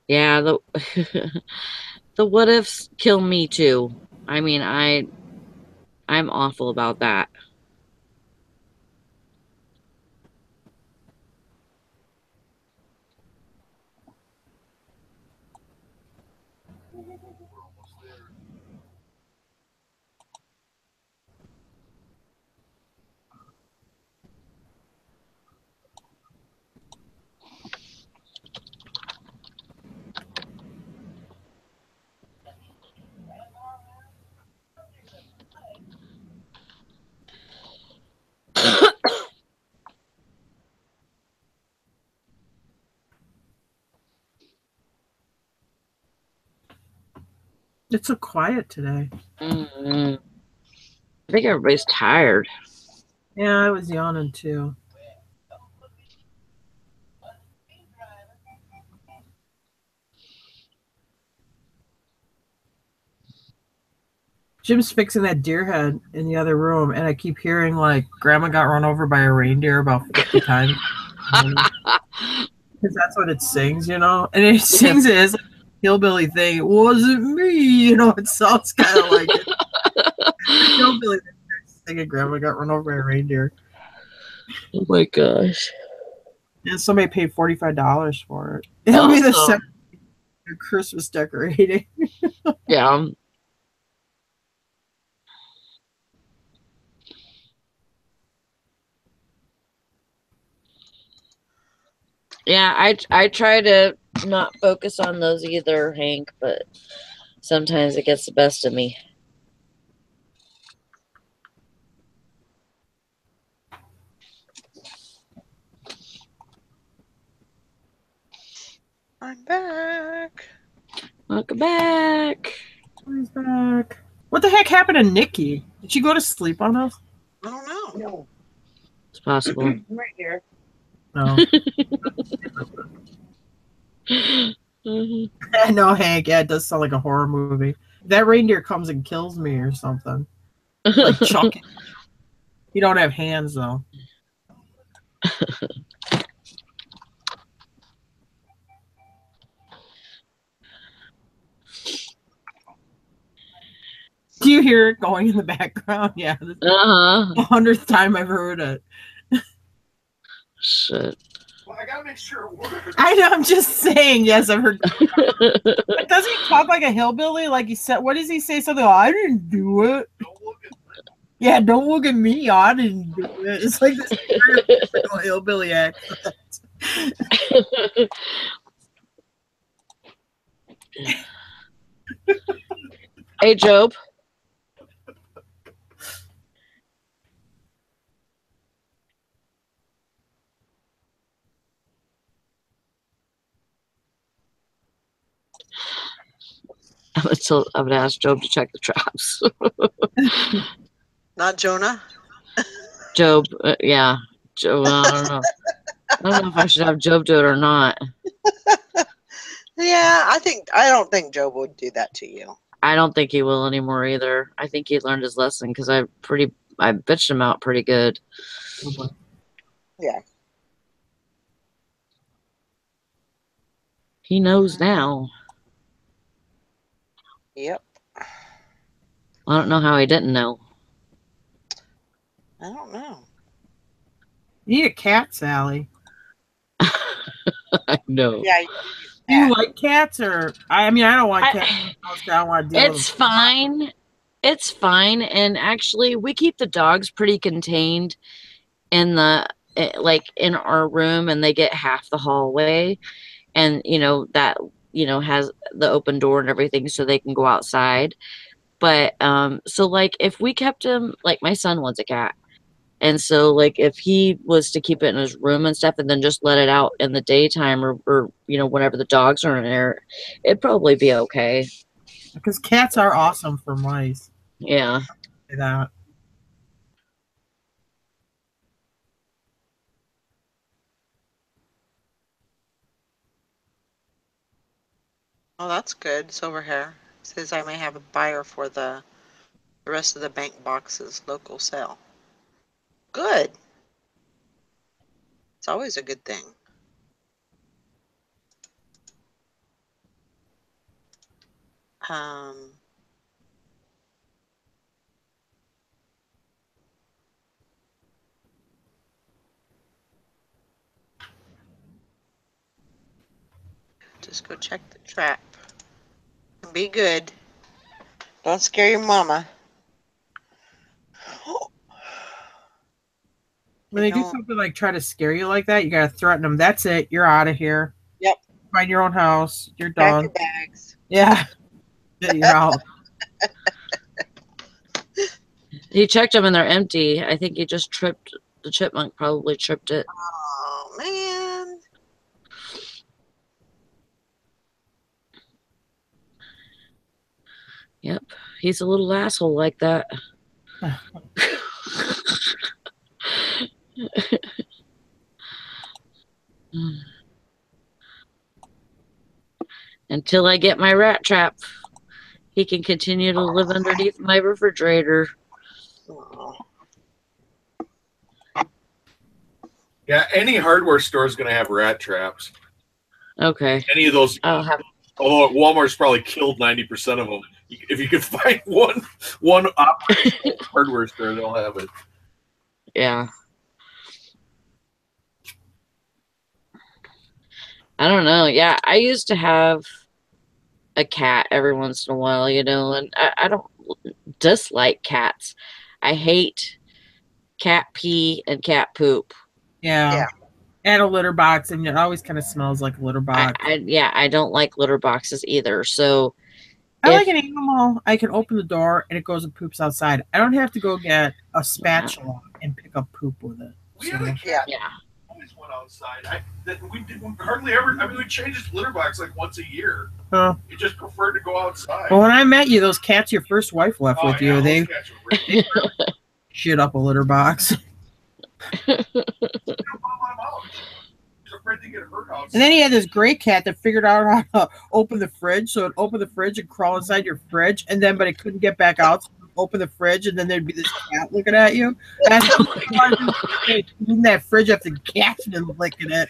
Yeah, the the what ifs kill me too. I mean, I'm awful about that. It's so quiet today. I think everybody's tired. Yeah, I was yawning too. Jim's fixing that deer head in the other room, and I keep hearing like Grandma got run over by a reindeer about 50 times. Because that's what it sings, And it sings it as like a hillbilly thing. It wasn't me, It sounds kind of like it. Hillbilly singing Grandma got run over by a reindeer. Oh my gosh. And somebody paid $45 for it. It'll be the second Christmas decorating. Yeah. Yeah, I try to not focus on those either, Hank, but sometimes it gets the best of me. I'm back. Welcome back. He's back. What the heck happened to Nikki? Did she go to sleep on us? I don't know. No, It's possible. I'm right here. No. Mhm. I know, Hank. Yeah, it does sound like a horror movie. That reindeer comes and kills me or something. Like Chucky. You don't have hands though. Do you hear it going in the background? Yeah. This is Uh-huh. the 100th time I've heard it. Shit. Well, I gotta make sure it works. I know, I'm just saying, yes, I've heard. But doesn't he talk like a hillbilly? Like he said, what does he say? Something, oh, I didn't do it. Don't look at me. Yeah, don't look at me. I didn't do it. It's like this typical hillbilly accent. Hey, Job. I'm gonna ask Job to check the traps. Not Jonah. Job, yeah. Job, I don't know. I don't know if I should have Job do it or not. Yeah, I don't think Job would do that to you. I don't think he will anymore either. I think he learned his lesson because I bitched him out pretty good. Yeah. He knows now. Yep. I don't know how he didn't know. I don't know. You need a cat, Sally. I know. Yeah. Do you like cats, or I mean, I don't want cats. I don't want to deal with It's them. fine. It's fine. And actually, we keep the dogs pretty contained in in our room, and they get half the hallway. And, that, has the open door and everything so they can go outside. But, so like if we kept him, like my son wants a cat. And so, like, if he was to keep it in his room and stuff and then just let it out in the daytime or whenever the dogs are in there, it'd probably be okay. Because cats are awesome for mice. Yeah. Say that. Oh, that's good. Silver hair says I may have a buyer for the rest of the bank boxes local sale. Good. It's always a good thing. Um, just go check the trap. Be good. Don't scare your mama. When they do something like try to scare you like that, you gotta threaten them. That's it. You're out of here. Yep. Find your own house. You're Pack done. your bags. Yeah. You're out. He checked them and they're empty. I think he just tripped. The chipmunk probably tripped it. Oh, man. Yep. He's a little asshole like that. Until I get my rat trap, he can continue to live underneath my refrigerator. Oh. Yeah, any hardware store is going to have rat traps. Okay. Any of those. I'll have. Although Walmart's probably killed 90% of them. If you could find one operational hardware store, they'll have it. Yeah. I don't know. Yeah, I used to have a cat every once in a while, and I don't dislike cats. I hate cat pee and cat poop. Yeah. And a litter box, and it always kind of smells like a litter box. I don't like litter boxes either. So I like an animal. I can open the door and it goes and poops outside. I don't have to go get a spatula and pick up poop with it. We had a cat. Always went outside. We hardly ever. I mean, we changed its litter box like once a year. Huh. It just preferred to go outside. Well, when I met you, those cats your first wife left with you, they cats were really shit up a litter box. afraid to get hurt outside. And then he had this gray cat that figured out how to open the fridge. So it opened the fridge and crawl inside your fridge, and then but it couldn't get back out. So open the fridge, and then there'd be this cat looking at you. And in that fridge after the cat's been licking it.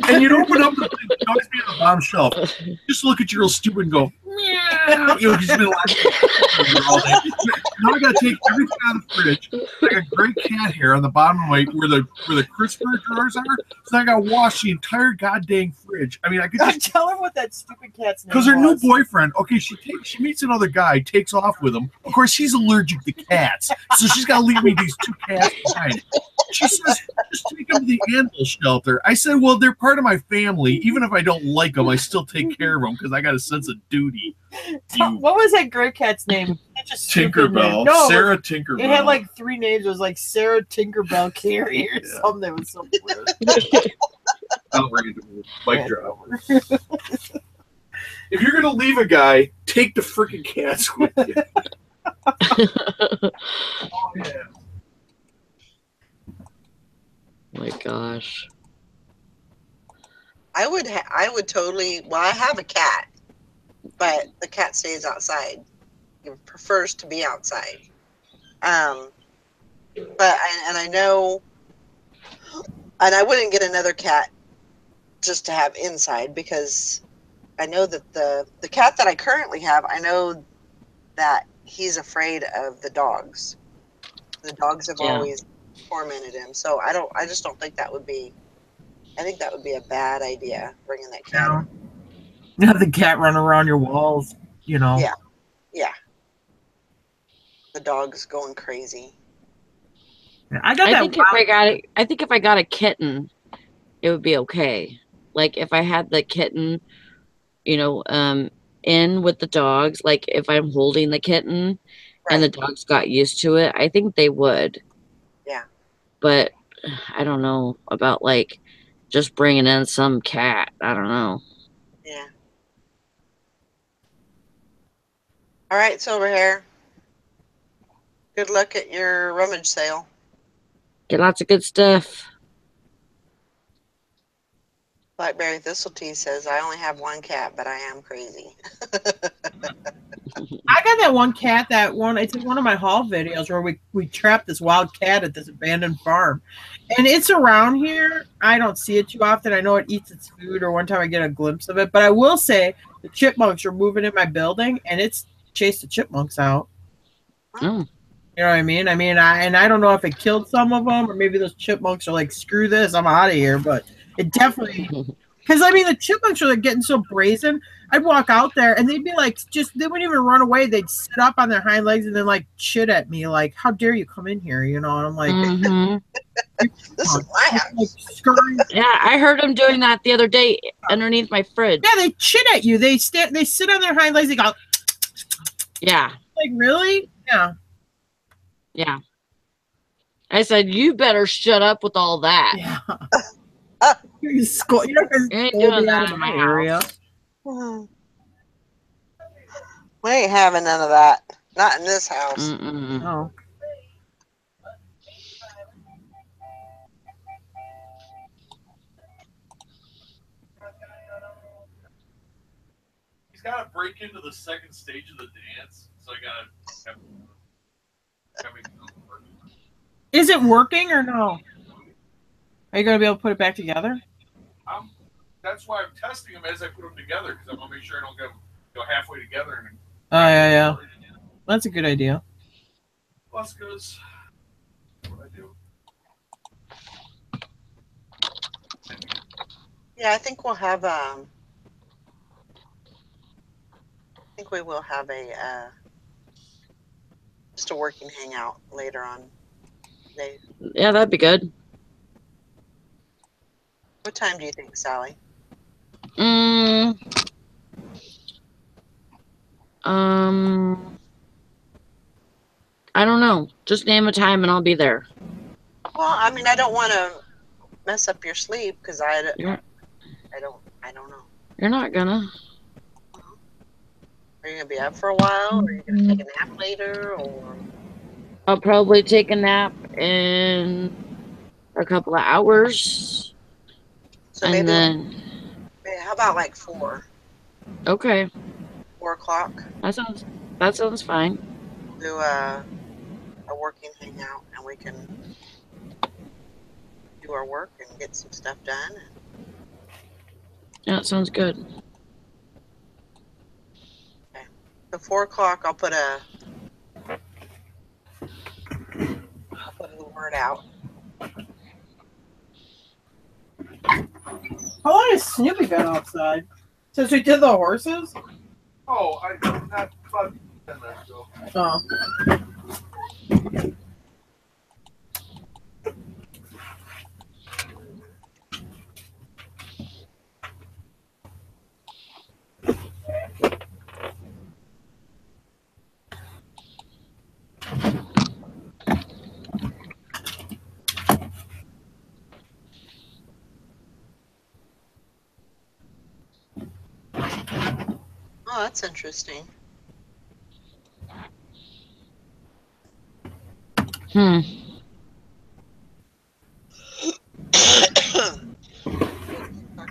And you'd open up the thing, you'd always be on the bottom shelf. Just look at you real stupid and go, meow. You know, because you've been laughing all day. Now I gotta take everything out of the fridge. I got gray cat hair on the bottom right where the crisper drawers are. So I gotta wash the entire goddamn fridge. I mean, I could just tell her what that stupid cat's name because her new boyfriend, okay, she meets another guy, takes off with him. Of course, she's allergic to cats, so she's got to leave me these two cats behind. She says, just take them to the animal shelter. I said, well, they're part of my family. Even if I don't like them, I still take care of them because I got a sense of duty. What was that gray cat's name? Tinkerbell. No, Sarah Tinkerbell. It had like 3 names. It was like Sarah Tinkerbell Carey or something. That was so weird. Outrageous. Mic drop. If you're gonna leave a guy, take the freaking cats with you. Oh yeah. My gosh. I would totally. Well, I have a cat, but the cat stays outside. He prefers to be outside. But I know, and I wouldn't get another cat just to have inside because I know that the cat that I currently have, I know that he's afraid of the dogs. The dogs have always tormented him, so I just don't think that would be. I think that would be a bad idea, bringing that cat. You have the cat run around your walls, you know. Yeah, yeah. The dog's going crazy. I think if I got a kitten, it would be okay. Like if I had the kitten, you know, in with the dogs, like if I'm holding the kitten and the dogs got used to it, I think they would. Yeah. But I don't know about like just bringing in some cat. I don't know. Yeah. All right, Silver Hair. Good luck at your rummage sale. Get lots of good stuff. Blackberry Thistletea says, I only have one cat, but I am crazy. I got that one cat, it's in one of my haul videos where we trapped this wild cat at this abandoned farm. And it's around here. I don't see it too often. I know it eats its food, or one time I get a glimpse of it. But I will say the chipmunks are moving in my building, and it's chased the chipmunks out. Oh. You know what I mean? I don't know if it killed some of them, or maybe those chipmunks are like, screw this, I'm out of here. But it definitely, because the chipmunks are like getting so brazen. I'd walk out there and they'd be like, they wouldn't even run away. They'd sit up on their hind legs and then like chit at me, like, how dare you come in here? You know, and I'm like, this is my house. Yeah, I heard them doing that the other day underneath my fridge. Yeah, they chit at you. They sit on their hind legs. They go, yeah. Like, really? Yeah. Yeah. I said, you better shut up with all that. Yeah. You're ain't doing that in my area. We ain't having none of that. Not in this house. No. He's got to break into the second stage of the dance, so I got to have Is it working or no? Are you going to be able to put it back together? That's why I'm testing them as I put them together, because I want to make sure I don't get them halfway together. And yeah. That's a good idea. Plus, goes what I do. Yeah, I think we'll have we will have just a working hangout later on today. Yeah, that'd be good. What time do you think, Sally? I don't know. Just name a time and I'll be there. Well, I mean, I don't want to mess up your sleep because I don't know. You're not gonna. Are you gonna be up for a while? Or are you gonna take a nap later? Or I'll probably take a nap in a couple of hours. so and then how about like 4? Okay. 4 o'clock. That sounds fine. Do a working hangout and we can do our work and get some stuff done. Yeah, that sounds good. Okay. So 4 o'clock, I'll put a word out. How long has Snoopy been outside? Since we did the horses? Oh, not about 10 minutes ago. Oh. Oh, that's interesting. Talking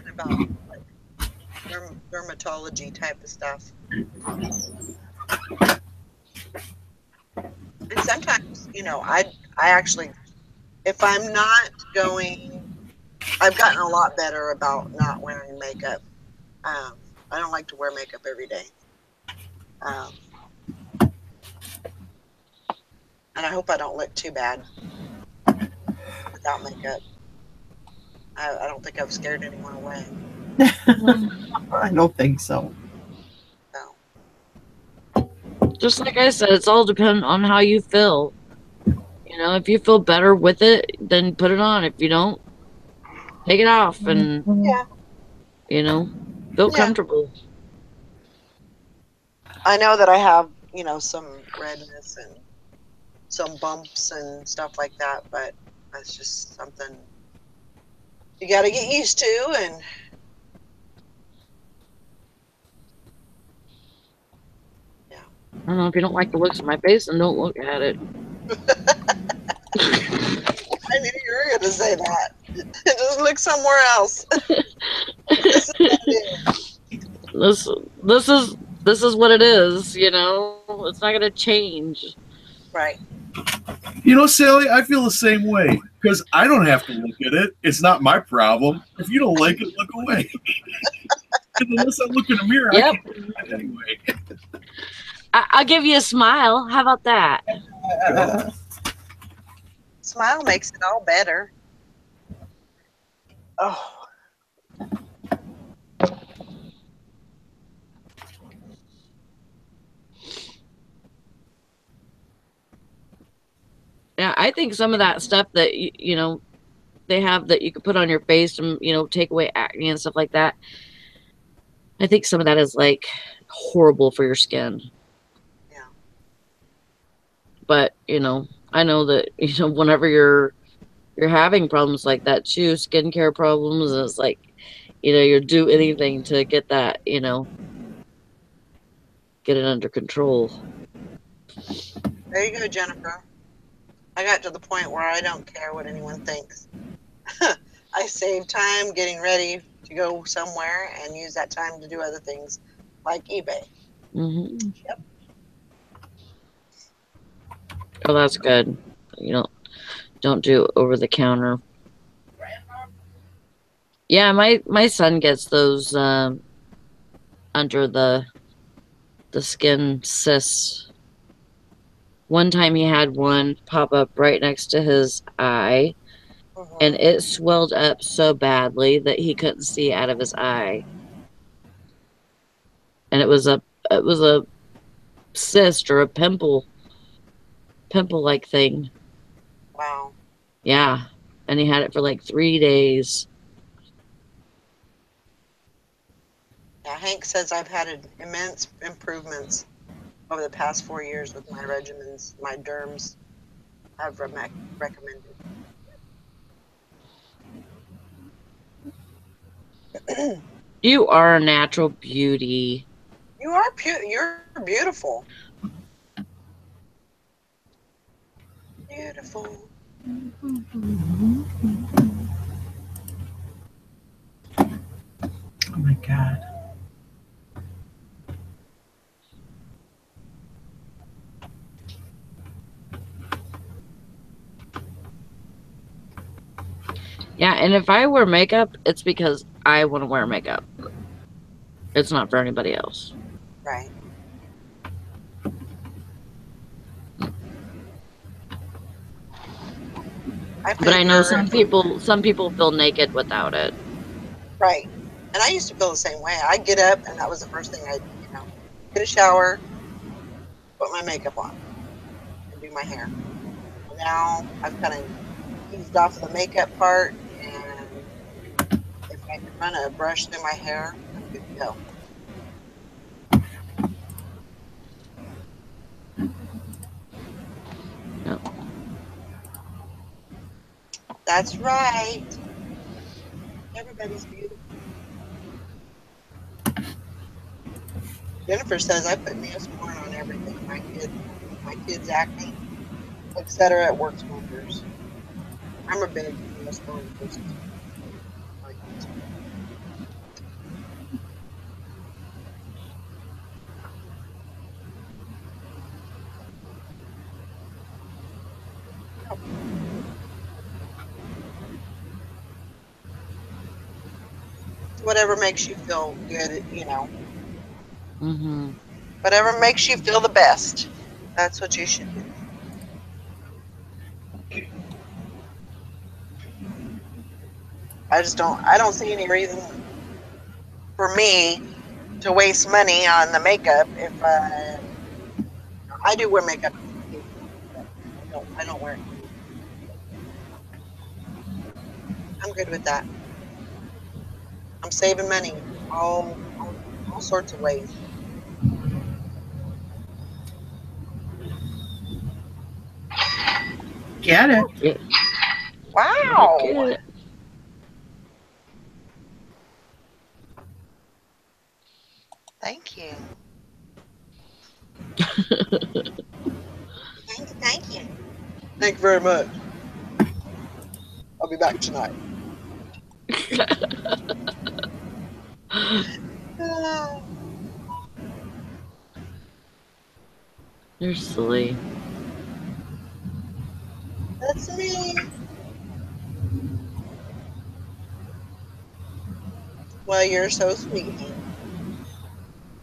about like dermatology type of stuff. And sometimes, I actually, if I'm not going, I've gotten a lot better about not wearing makeup. I don't like to wear makeup every day. And I hope I don't look too bad without makeup. I don't think I've scared anyone away. I don't think so. So. Just like I said, it's all dependent on how you feel. If you feel better with it, then put it on. If you don't, take it off and feel comfortable. I know that I have, some redness and some bumps and stuff like that, but that's just something you got to get used to. And I don't know, if you don't like the looks of my face, then don't look at it. I knew you were going to say that. Just look somewhere else. This is what it is, It's not going to change. Right. Sally, I feel the same way because I don't have to look at it. It's not my problem. If you don't like it, look away. Unless I look in the mirror, I can't do it anyway. I'll give you a smile. How about that? Smile makes it all better. Oh. Yeah, I think some of that stuff that they have that you can put on your face and take away acne and stuff like that. I think some of that is like horrible for your skin. Yeah. But I know that whenever you're having problems like that too, skincare problems, it's like you do anything to get that get it under control. There you go, Jennifer. I got to the point where I don't care what anyone thinks. I save time getting ready to go somewhere and use that time to do other things like eBay. Mm-hmm. Yep. Oh, that's good. Don't do over the counter. Yeah, my son gets those under the skin cysts. One time he had one pop up right next to his eye, and it swelled up so badly that he couldn't see out of his eye. And it was a cyst or a pimple like thing. Wow. Yeah. And he had it for like 3 days. Yeah, Hank says I've had immense improvements over the past 4 years with my regimens, my derms I've recommended. You are a natural beauty. You're beautiful. Beautiful. Oh my God. Yeah, and if I wear makeup, it's because I want to wear makeup. It's not for anybody else. Right. But I know some people feel naked without it. Right. And I used to feel the same way. I'd get up and that was the first thing I'd, get a shower, put my makeup on, and do my hair. Now I've kind of eased off the makeup part, and if I can run a brush through my hair, I'm good to go. No. That's right. Everybody's beautiful. Jennifer says I put Neosporin on everything. My kids' acne, etc. It works wonders. I'm a big Neosporin person. Whatever makes you feel good, Mm-hmm. Whatever makes you feel the best. That's what you should do. I don't see any reason for me to waste money on the makeup if I do wear makeup. I don't wear it. I'm good with that. I'm saving money all sorts of ways. Get it. Yeah. Wow. Okay. Thank you. Thank you. Thank you very much. I'll be back tonight. You're silly. That's me. Well, you're so sweet, Hank.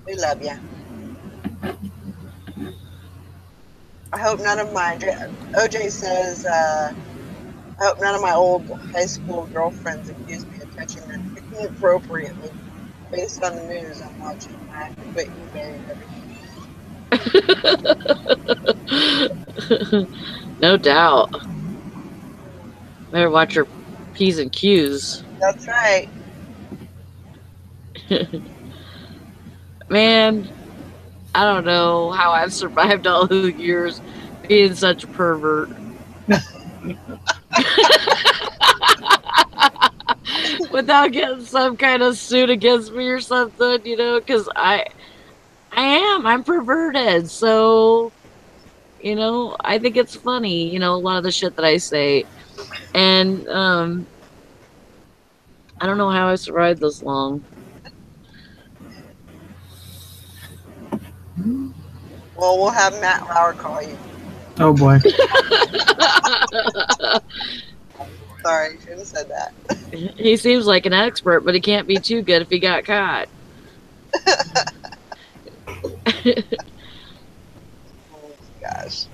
We love you. I hope none of my OJ says. I hope none of my old high school girlfriends accuse me of touching them inappropriately based on the news I'm watching. I have to quit eBay and everything. No doubt. Better watch your P's and Q's. That's right. Man, I don't know how I've survived all the years being such a pervert. Without getting some kind of suit against me or something, because I'm perverted. So, I think it's funny, a lot of the shit that I say. And I don't know how I survived this long. Well, we'll have Matt Lauer call you. Oh boy. Sorry, shouldn't have said that. He seems like an expert, but he can't be too good if he got caught. Oh gosh.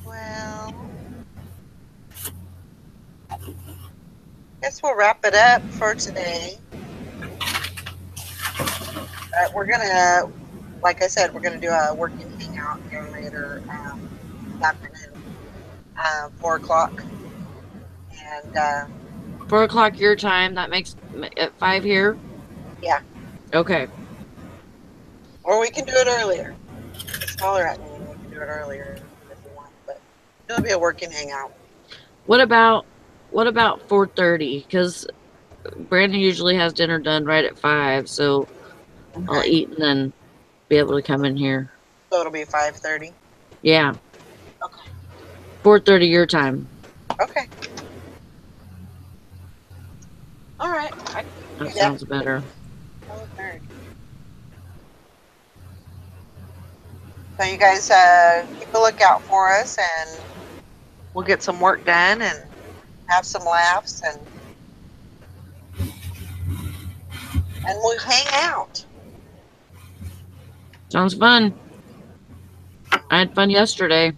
Well, guess we'll wrap it up for today. we're gonna, like I said, we're gonna do a working hangout here later this afternoon, 4 o'clock, and 4 o'clock your time. That makes at 5 here. yeah, Okay. or we can do it earlier. Just holler at me and we can do it earlier if you want, but it'll be a working hangout. What about 4:30? Because Brandon usually has dinner done right at 5, so I'll Okay. eat and then be able to come in here. So it'll be 5:30. Yeah. Okay. 4:30 your time. Okay. All right. I can do That sounds better. 4:30. So you guys keep a lookout for us, and we'll get some work done and have some laughs, and we'll hang out. Sounds fun. I had fun yesterday.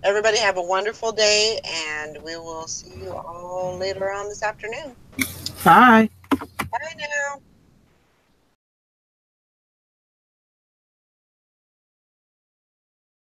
Everybody have a wonderful day, and we will see you all later on this afternoon. Bye. Bye now.